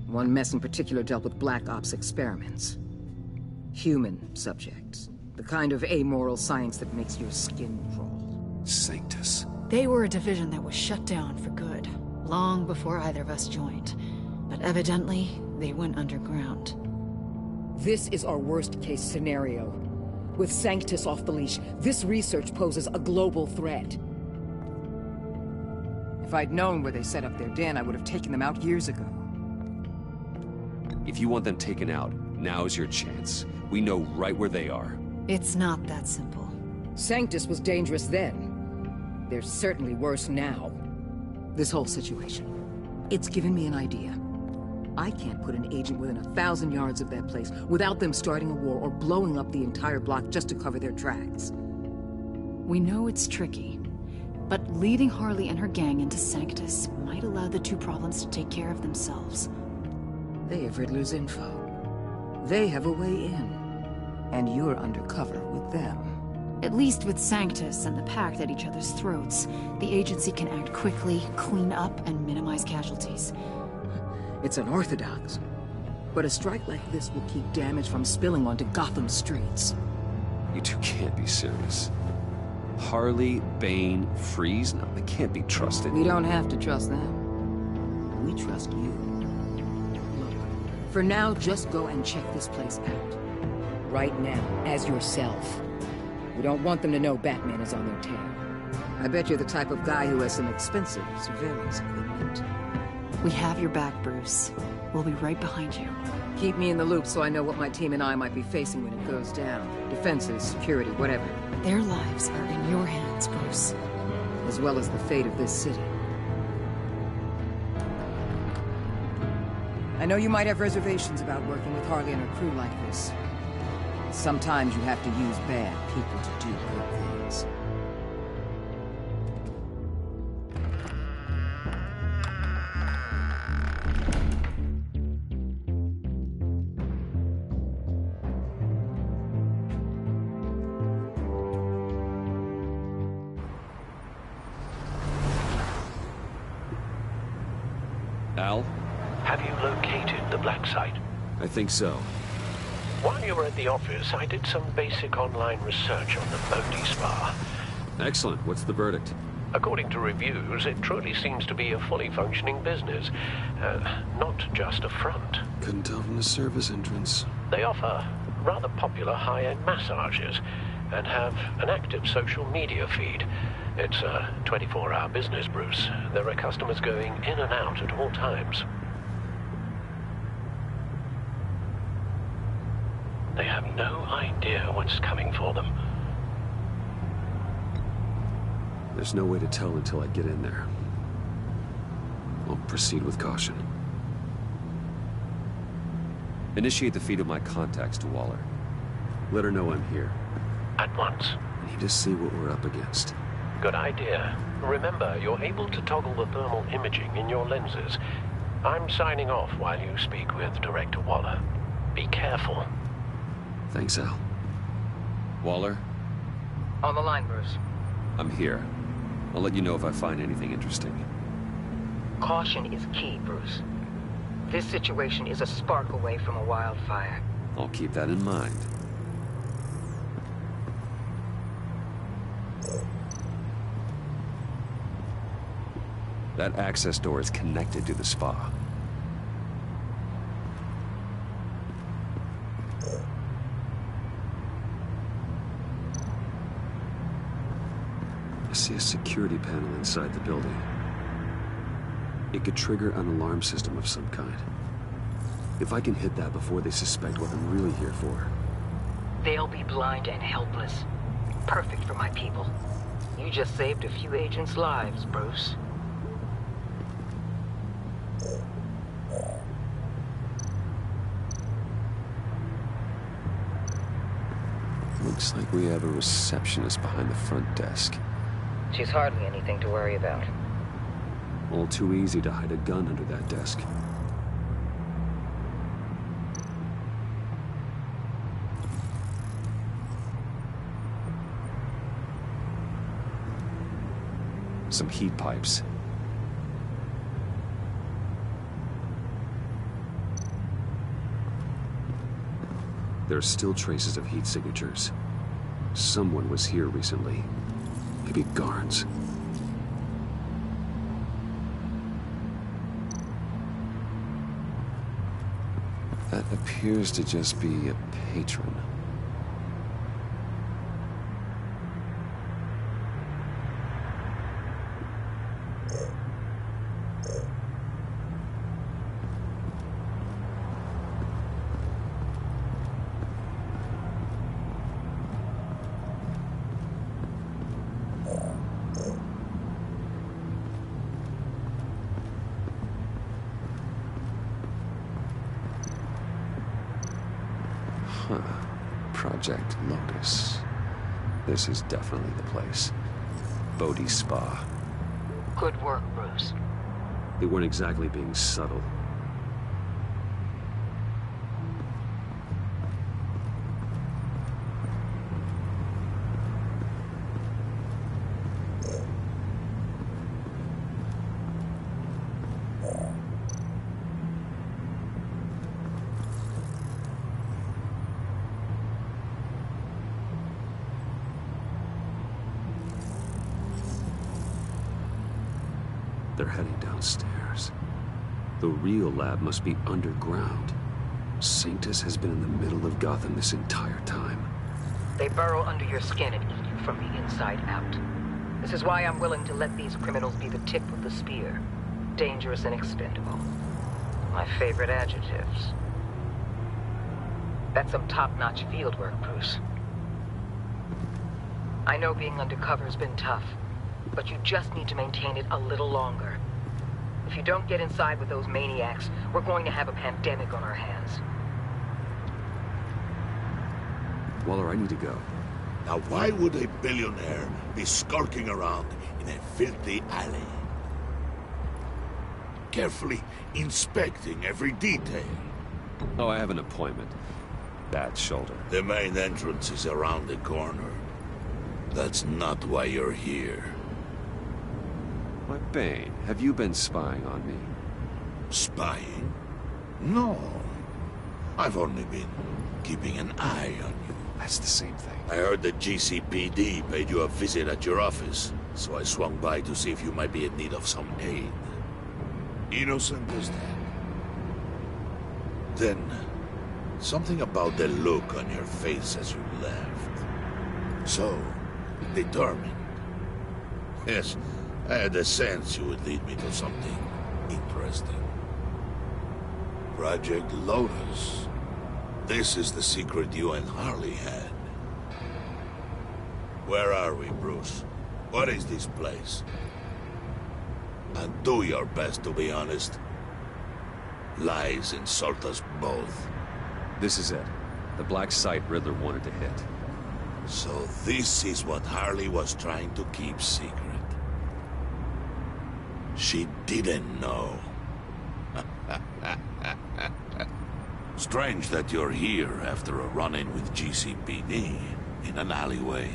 One mess in particular dealt with Black Ops experiments. Human subjects. The kind of amoral science that makes your skin crawl. Sanctus. They were a division that was shut down for good, long before either of us joined. But evidently, they went underground. This is our worst-case scenario. With Sanctus off the leash, this research poses a global threat. If I'd known where they set up their den, I would have taken them out years ago. If you want them taken out, now's your chance. We know right where they are. It's not that simple. Sanctus was dangerous then. They're certainly worse now. This whole situation, it's given me an idea. I can't put an agent within 1,000 yards of that place without them starting a war or blowing up the entire block just to cover their tracks. We know it's tricky, but leading Harley and her gang into Sanctus might allow the two problems to take care of themselves. They have Riddler's info. They have a way in. And you're undercover with them. At least with Sanctus and the Pact at each other's throats, the agency can act quickly, clean up, and minimize casualties. It's unorthodox. But a strike like this will keep damage from spilling onto Gotham streets. You two can't be serious. Harley, Bane, Freeze? No, they can't be trusted. We don't have to trust them. We trust you. Look, for now, just go and check this place out. Right now, as yourself. We don't want them to know Batman is on their tail. I bet you're the type of guy who has some expensive surveillance equipment. We have your back, Bruce. We'll be right behind you. Keep me in the loop so I know what my team and I might be facing when it goes down. Defenses, security, whatever. Their lives are in your hands, Bruce. As well as the fate of this city. I know you might have reservations about working with Harley and her crew like this. Sometimes you have to use bad people to do good things. Al? Have you located the black site? I think so. While you were at the office, I did some basic online research on the Bodhi Spa. Excellent. What's the verdict? According to reviews, it truly seems to be a fully functioning business. Not just a front. Couldn't tell from the service entrance. They offer rather popular high-end massages and have an active social media feed. It's a 24-hour business, Bruce. There are customers going in and out at all times. They have no idea what's coming for them. There's no way to tell until I get in there. I'll proceed with caution. Initiate the feed of my contacts to Waller. Let her know I'm here. At once. I need to see what we're up against. Good idea. Remember, you're able to toggle the thermal imaging in your lenses. I'm signing off while you speak with Director Waller. Be careful. Thanks, Al. Waller? On the line, Bruce. I'm here. I'll let you know if I find anything interesting. Caution is key, Bruce. This situation is a spark away from a wildfire. I'll keep that in mind. That access door is connected to the spa. see a security panel inside the building. It could trigger an alarm system of some kind. If I can hit that before they suspect what I'm really here for. They'll be blind and helpless. Perfect for my people. You just saved a few agents' lives, Bruce. Looks like we have a receptionist behind the front desk. She's hardly anything to worry about. All too easy to hide a gun under that desk. Some heat pipes. There are still traces of heat signatures. Someone was here recently. Maybe guards. That appears to just be a patron. Huh. Project Lotus. This is definitely the place. Bodhi Spa. Good work, Bruce. They weren't exactly being subtle. They're heading downstairs. The real lab must be underground. Sanctus has been in the middle of Gotham this entire time. They burrow under your skin and eat you from the inside out. This is why I'm willing to let these criminals be the tip of the spear. Dangerous and expendable. My favorite adjectives. That's some top-notch field work, Bruce. I know being undercover's been tough, but you just need to maintain it a little longer. If you don't get inside with those maniacs, we're going to have a pandemic on our hands. Waller, I need to go. Now why would a billionaire be skulking around in a filthy alley? Carefully inspecting every detail. Oh, I have an appointment. Bad shoulder. The main entrance is around the corner. That's not why you're here. Why, Bane, have you been spying on me? Spying? No. I've only been keeping an eye on you. That's the same thing. I heard the GCPD paid you a visit at your office, so I swung by to see if you might be in need of some aid. Innocent as that. Then, something about the look on your face as you left. So, determined. Yes, I had a sense you would lead me to something interesting. Project Lotus. This is the secret you and Harley had. Where are we, Bruce? What is this place? And do your best to be honest. Lies insult us both. This is it. The black site Riddler wanted to hit. So this is what Harley was trying to keep secret. She didn't know. Strange that you're here after a run-in with GCPD in an alleyway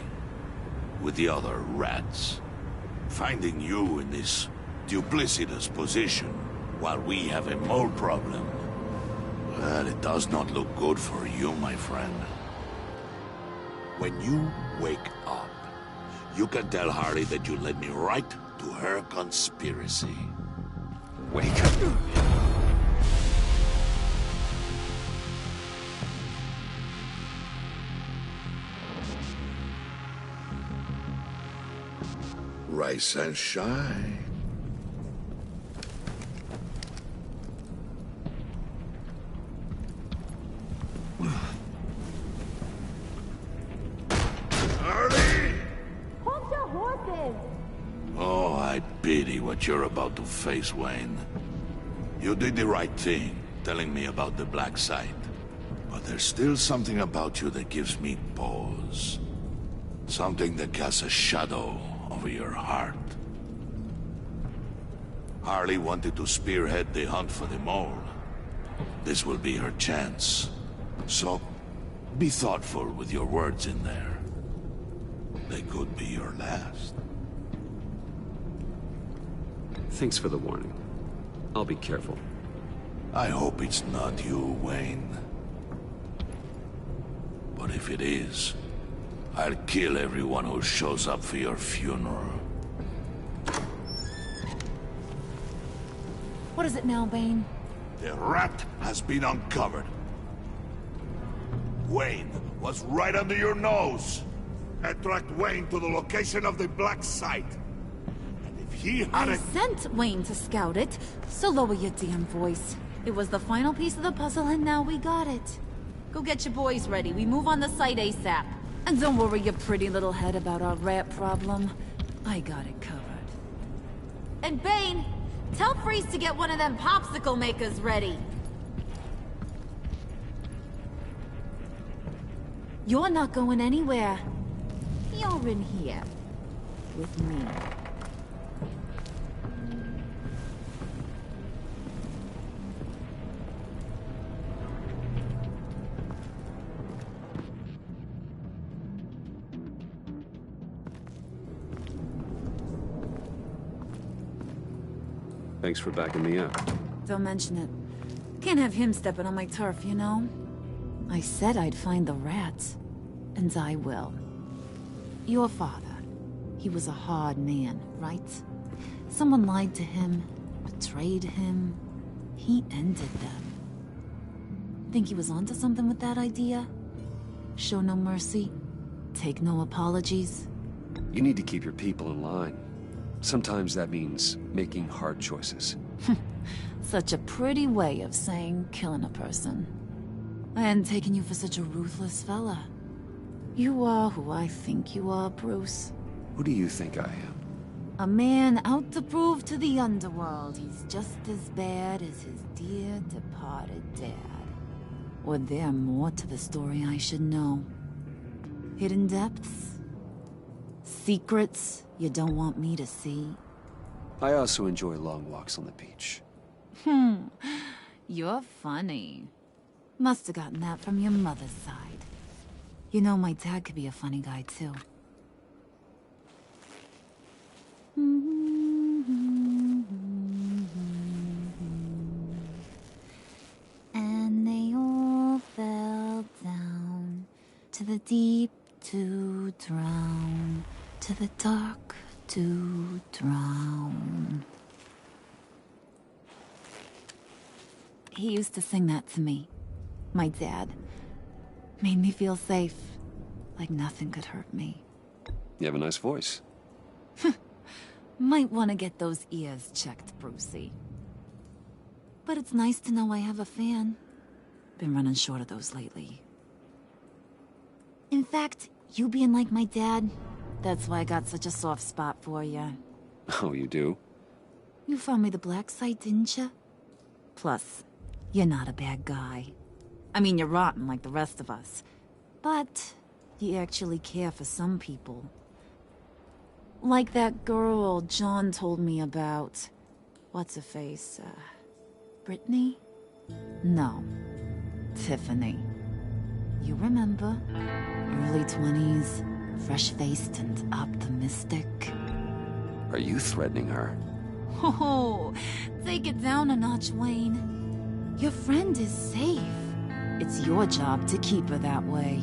with the other rats. Finding you in this duplicitous position while we have a mole problem. Well, it does not look good for you, my friend. When you wake up, you can tell Harley that you led me right to her conspiracy. Wake up. rise and shine. Hold your horses! Oh, I pity what you're about to face, Wayne. You did the right thing, telling me about the black site. But there's still something about you that gives me pause. Something that casts a shadow over your heart. Harley wanted to spearhead the hunt for the mole. This will be her chance. So, be thoughtful with your words in there. They could be your last. Thanks for the warning. I'll be careful. I hope it's not you, Wayne. But if it is, I'll kill everyone who shows up for your funeral. What is it now, Bane? The rat has been uncovered. Wayne was right under your nose. I tracked Wayne to the location of the black site. And if he had I sent Wayne to scout it, so lower your damn voice. It was the final piece of the puzzle and now we got it. Go get your boys ready. We move on the site ASAP. And don't worry your pretty little head about our rat problem. I got it covered. And Bane, tell Freeze to get one of them popsicle makers ready. You're not going anywhere. You're in here. With me. Thanks for backing me up. Don't mention it. Can't have him stepping on my turf, you know? I said I'd find the rats. And I will. Your father. He was a hard man, right? Someone lied to him, betrayed him. He ended them. Think he was onto something with that idea? Show no mercy? Take no apologies? You need to keep your people in line. Sometimes that means making hard choices. Such a pretty way of saying killing a person. I hadn't taken you for such a ruthless fella. You are who I think you are, Bruce. Who do you think I am? A man out to prove to the underworld he's just as bad as his dear departed dad. Or there more to the story I should know? Hidden depths? Secrets you don't want me to see? I also enjoy long walks on the beach. You're funny. Must have gotten that from your mother's side. You know, my dad could be a funny guy, too. And they all fell down to the deep to drown, to the dark to drown. He used to sing that to me. My dad. Made me feel safe. Like nothing could hurt me. You have a nice voice. Might want to get those ears checked, Brucey. But it's nice to know I have a fan. Been running short of those lately. In fact, you being like my dad, that's why I got such a soft spot for you. Oh, you do? You found me the black site, didn't you? Plus, you're not a bad guy. I mean, you're rotten like the rest of us. But you actually care for some people. Like that girl John told me about. What's her face? Brittany? No. Tiffany. You remember? Early 20s, fresh-faced and optimistic. Are you threatening her? Oh, take it down a notch, Wayne. Your friend is safe. It's your job to keep her that way.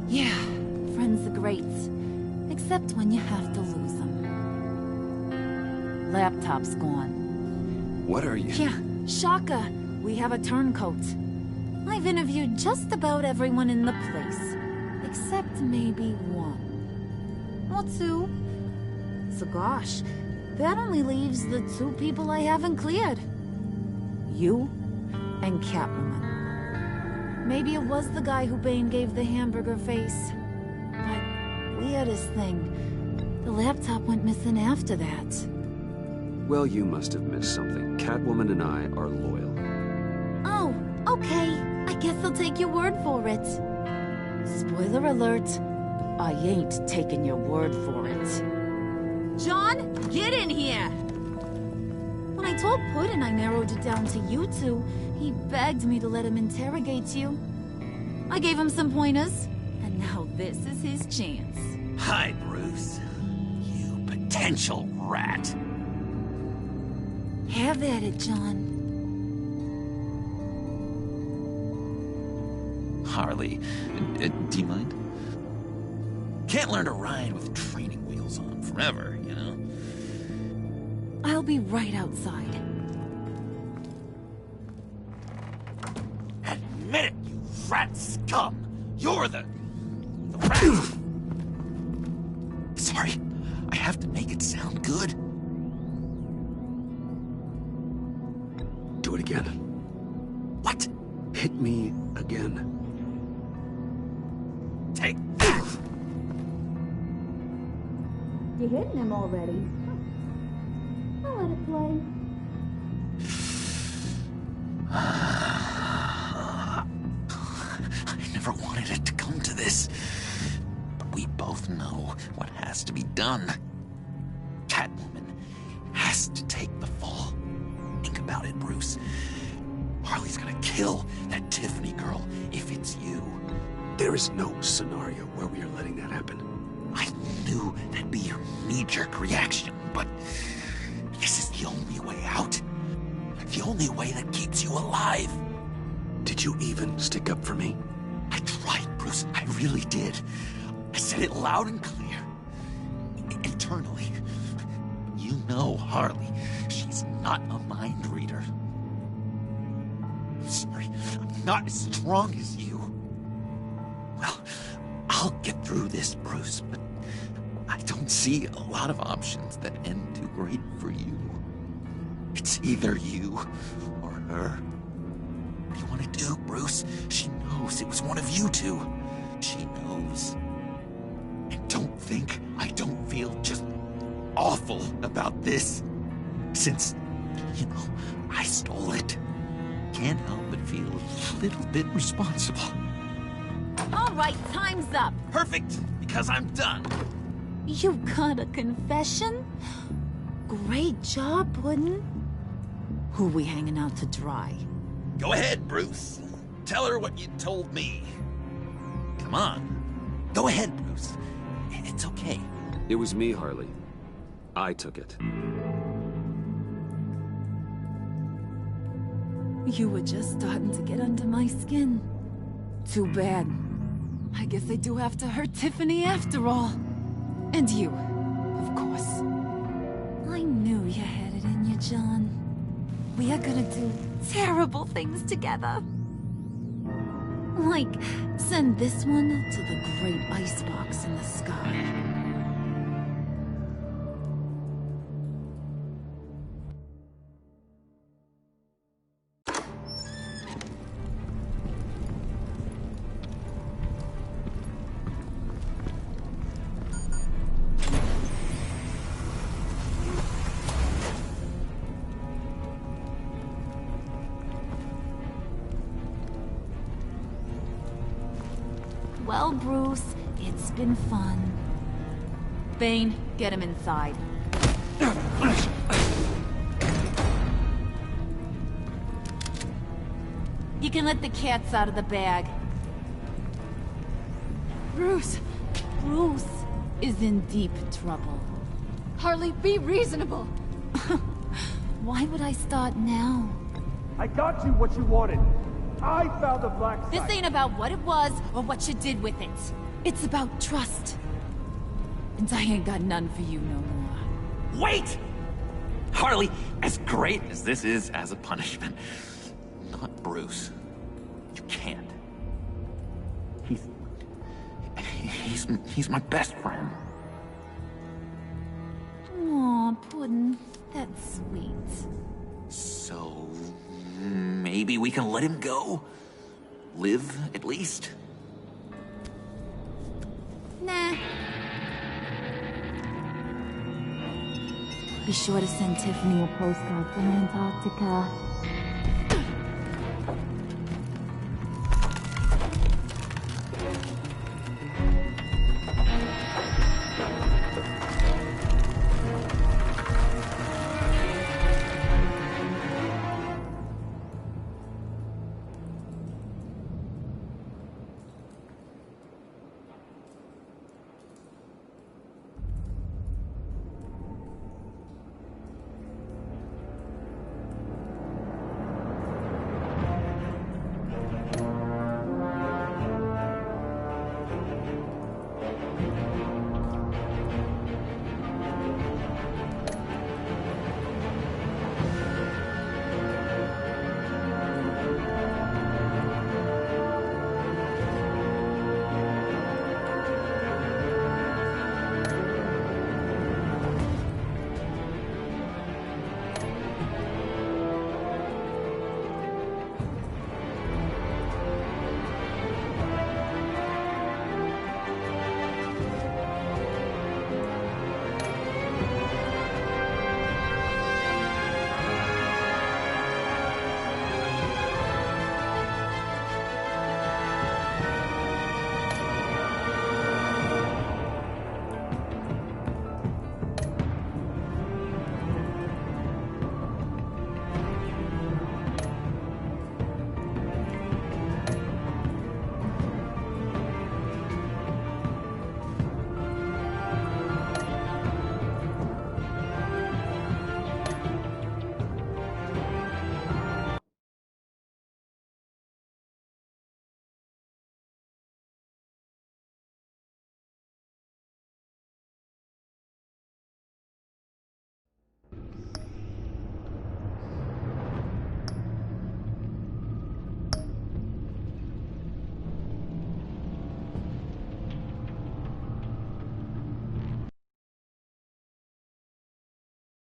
Yeah, friends are great. Except when you have to lose them. Laptop's gone. What are you? Yeah, shocker. We have a turncoat. I've interviewed just about everyone in the place. Except maybe one. Or two. So gosh, that only leaves the two people I haven't cleared. You and Catwoman. Maybe it was the guy who Bane gave the hamburger face. But weirdest thing, the laptop went missing after that. Well, you must have missed something. Catwoman and I are loyal. Oh, okay. I guess I'll take your word for it. Spoiler alert, I ain't taking your word for it. John, get in here! When I told Puddin' I narrowed it down to you two, he begged me to let him interrogate you. I gave him some pointers, and now this is his chance. Hi, Bruce. You potential rat. Have at it, John. Harley, do you mind? Can't learn to ride with training wheels on forever, you know? I'll be right outside. Admit it, you rat scum! You're the rat! Sorry, I have to make it sound good. Do it again. What? Hit me again. Take that! You're hitting him already. I'll let it play. I never wanted it to come to this. But we both know what has to be done. Catwoman has to take the fall. Think about it, Bruce. Harley's gonna kill that Tiffany girl if it's you. There is no scenario where we are letting that happen. I knew that'd be your knee-jerk reaction, but this is the only way out. The only way that keeps you alive. Did you even stick up for me? I tried, Bruce. I really did. I said it loud and clear. Internally. You know Harley. She's not a mind reader. I'm sorry. I'm not as strong as you. Well, I'll get through this, Bruce, but I don't see a lot of options that end too great for you. It's either you or her. What do you want to do, Bruce? She knows it was one of you two. She knows. And don't think I don't feel just awful about this. Since, you know, I stole it. Can't help but feel a little bit responsible. All right, time's up. Perfect, because I'm done. You got a confession? Great job, Puddin'. Who we hanging out to dry? Go ahead, Bruce. Tell her what you told me. Come on. Go ahead, Bruce. It's okay. It was me, Harley. I took it. You were just starting to get under my skin. Too bad. I guess I do have to hurt Tiffany after all. And you, of course. I knew you had it in you, John. We are gonna do terrible things together. Like, send this one to the great icebox in the sky. Well, Bruce, it's been fun. Bane, get him inside. You can let the cats out of the bag. Bruce! Bruce is in deep trouble. Harley, be reasonable! Why would I start now? I got you what you wanted. I found the black site. This ain't about what it was or what you did with it. It's about trust. And I ain't got none for you no more. Wait! Harley, as great as this is as a punishment, Not Bruce. You can't. He's my best friend. pudding. That's sweet. So... maybe we can let him go? Live, at least? Nah. Be sure to send Tiffany a postcard from Antarctica.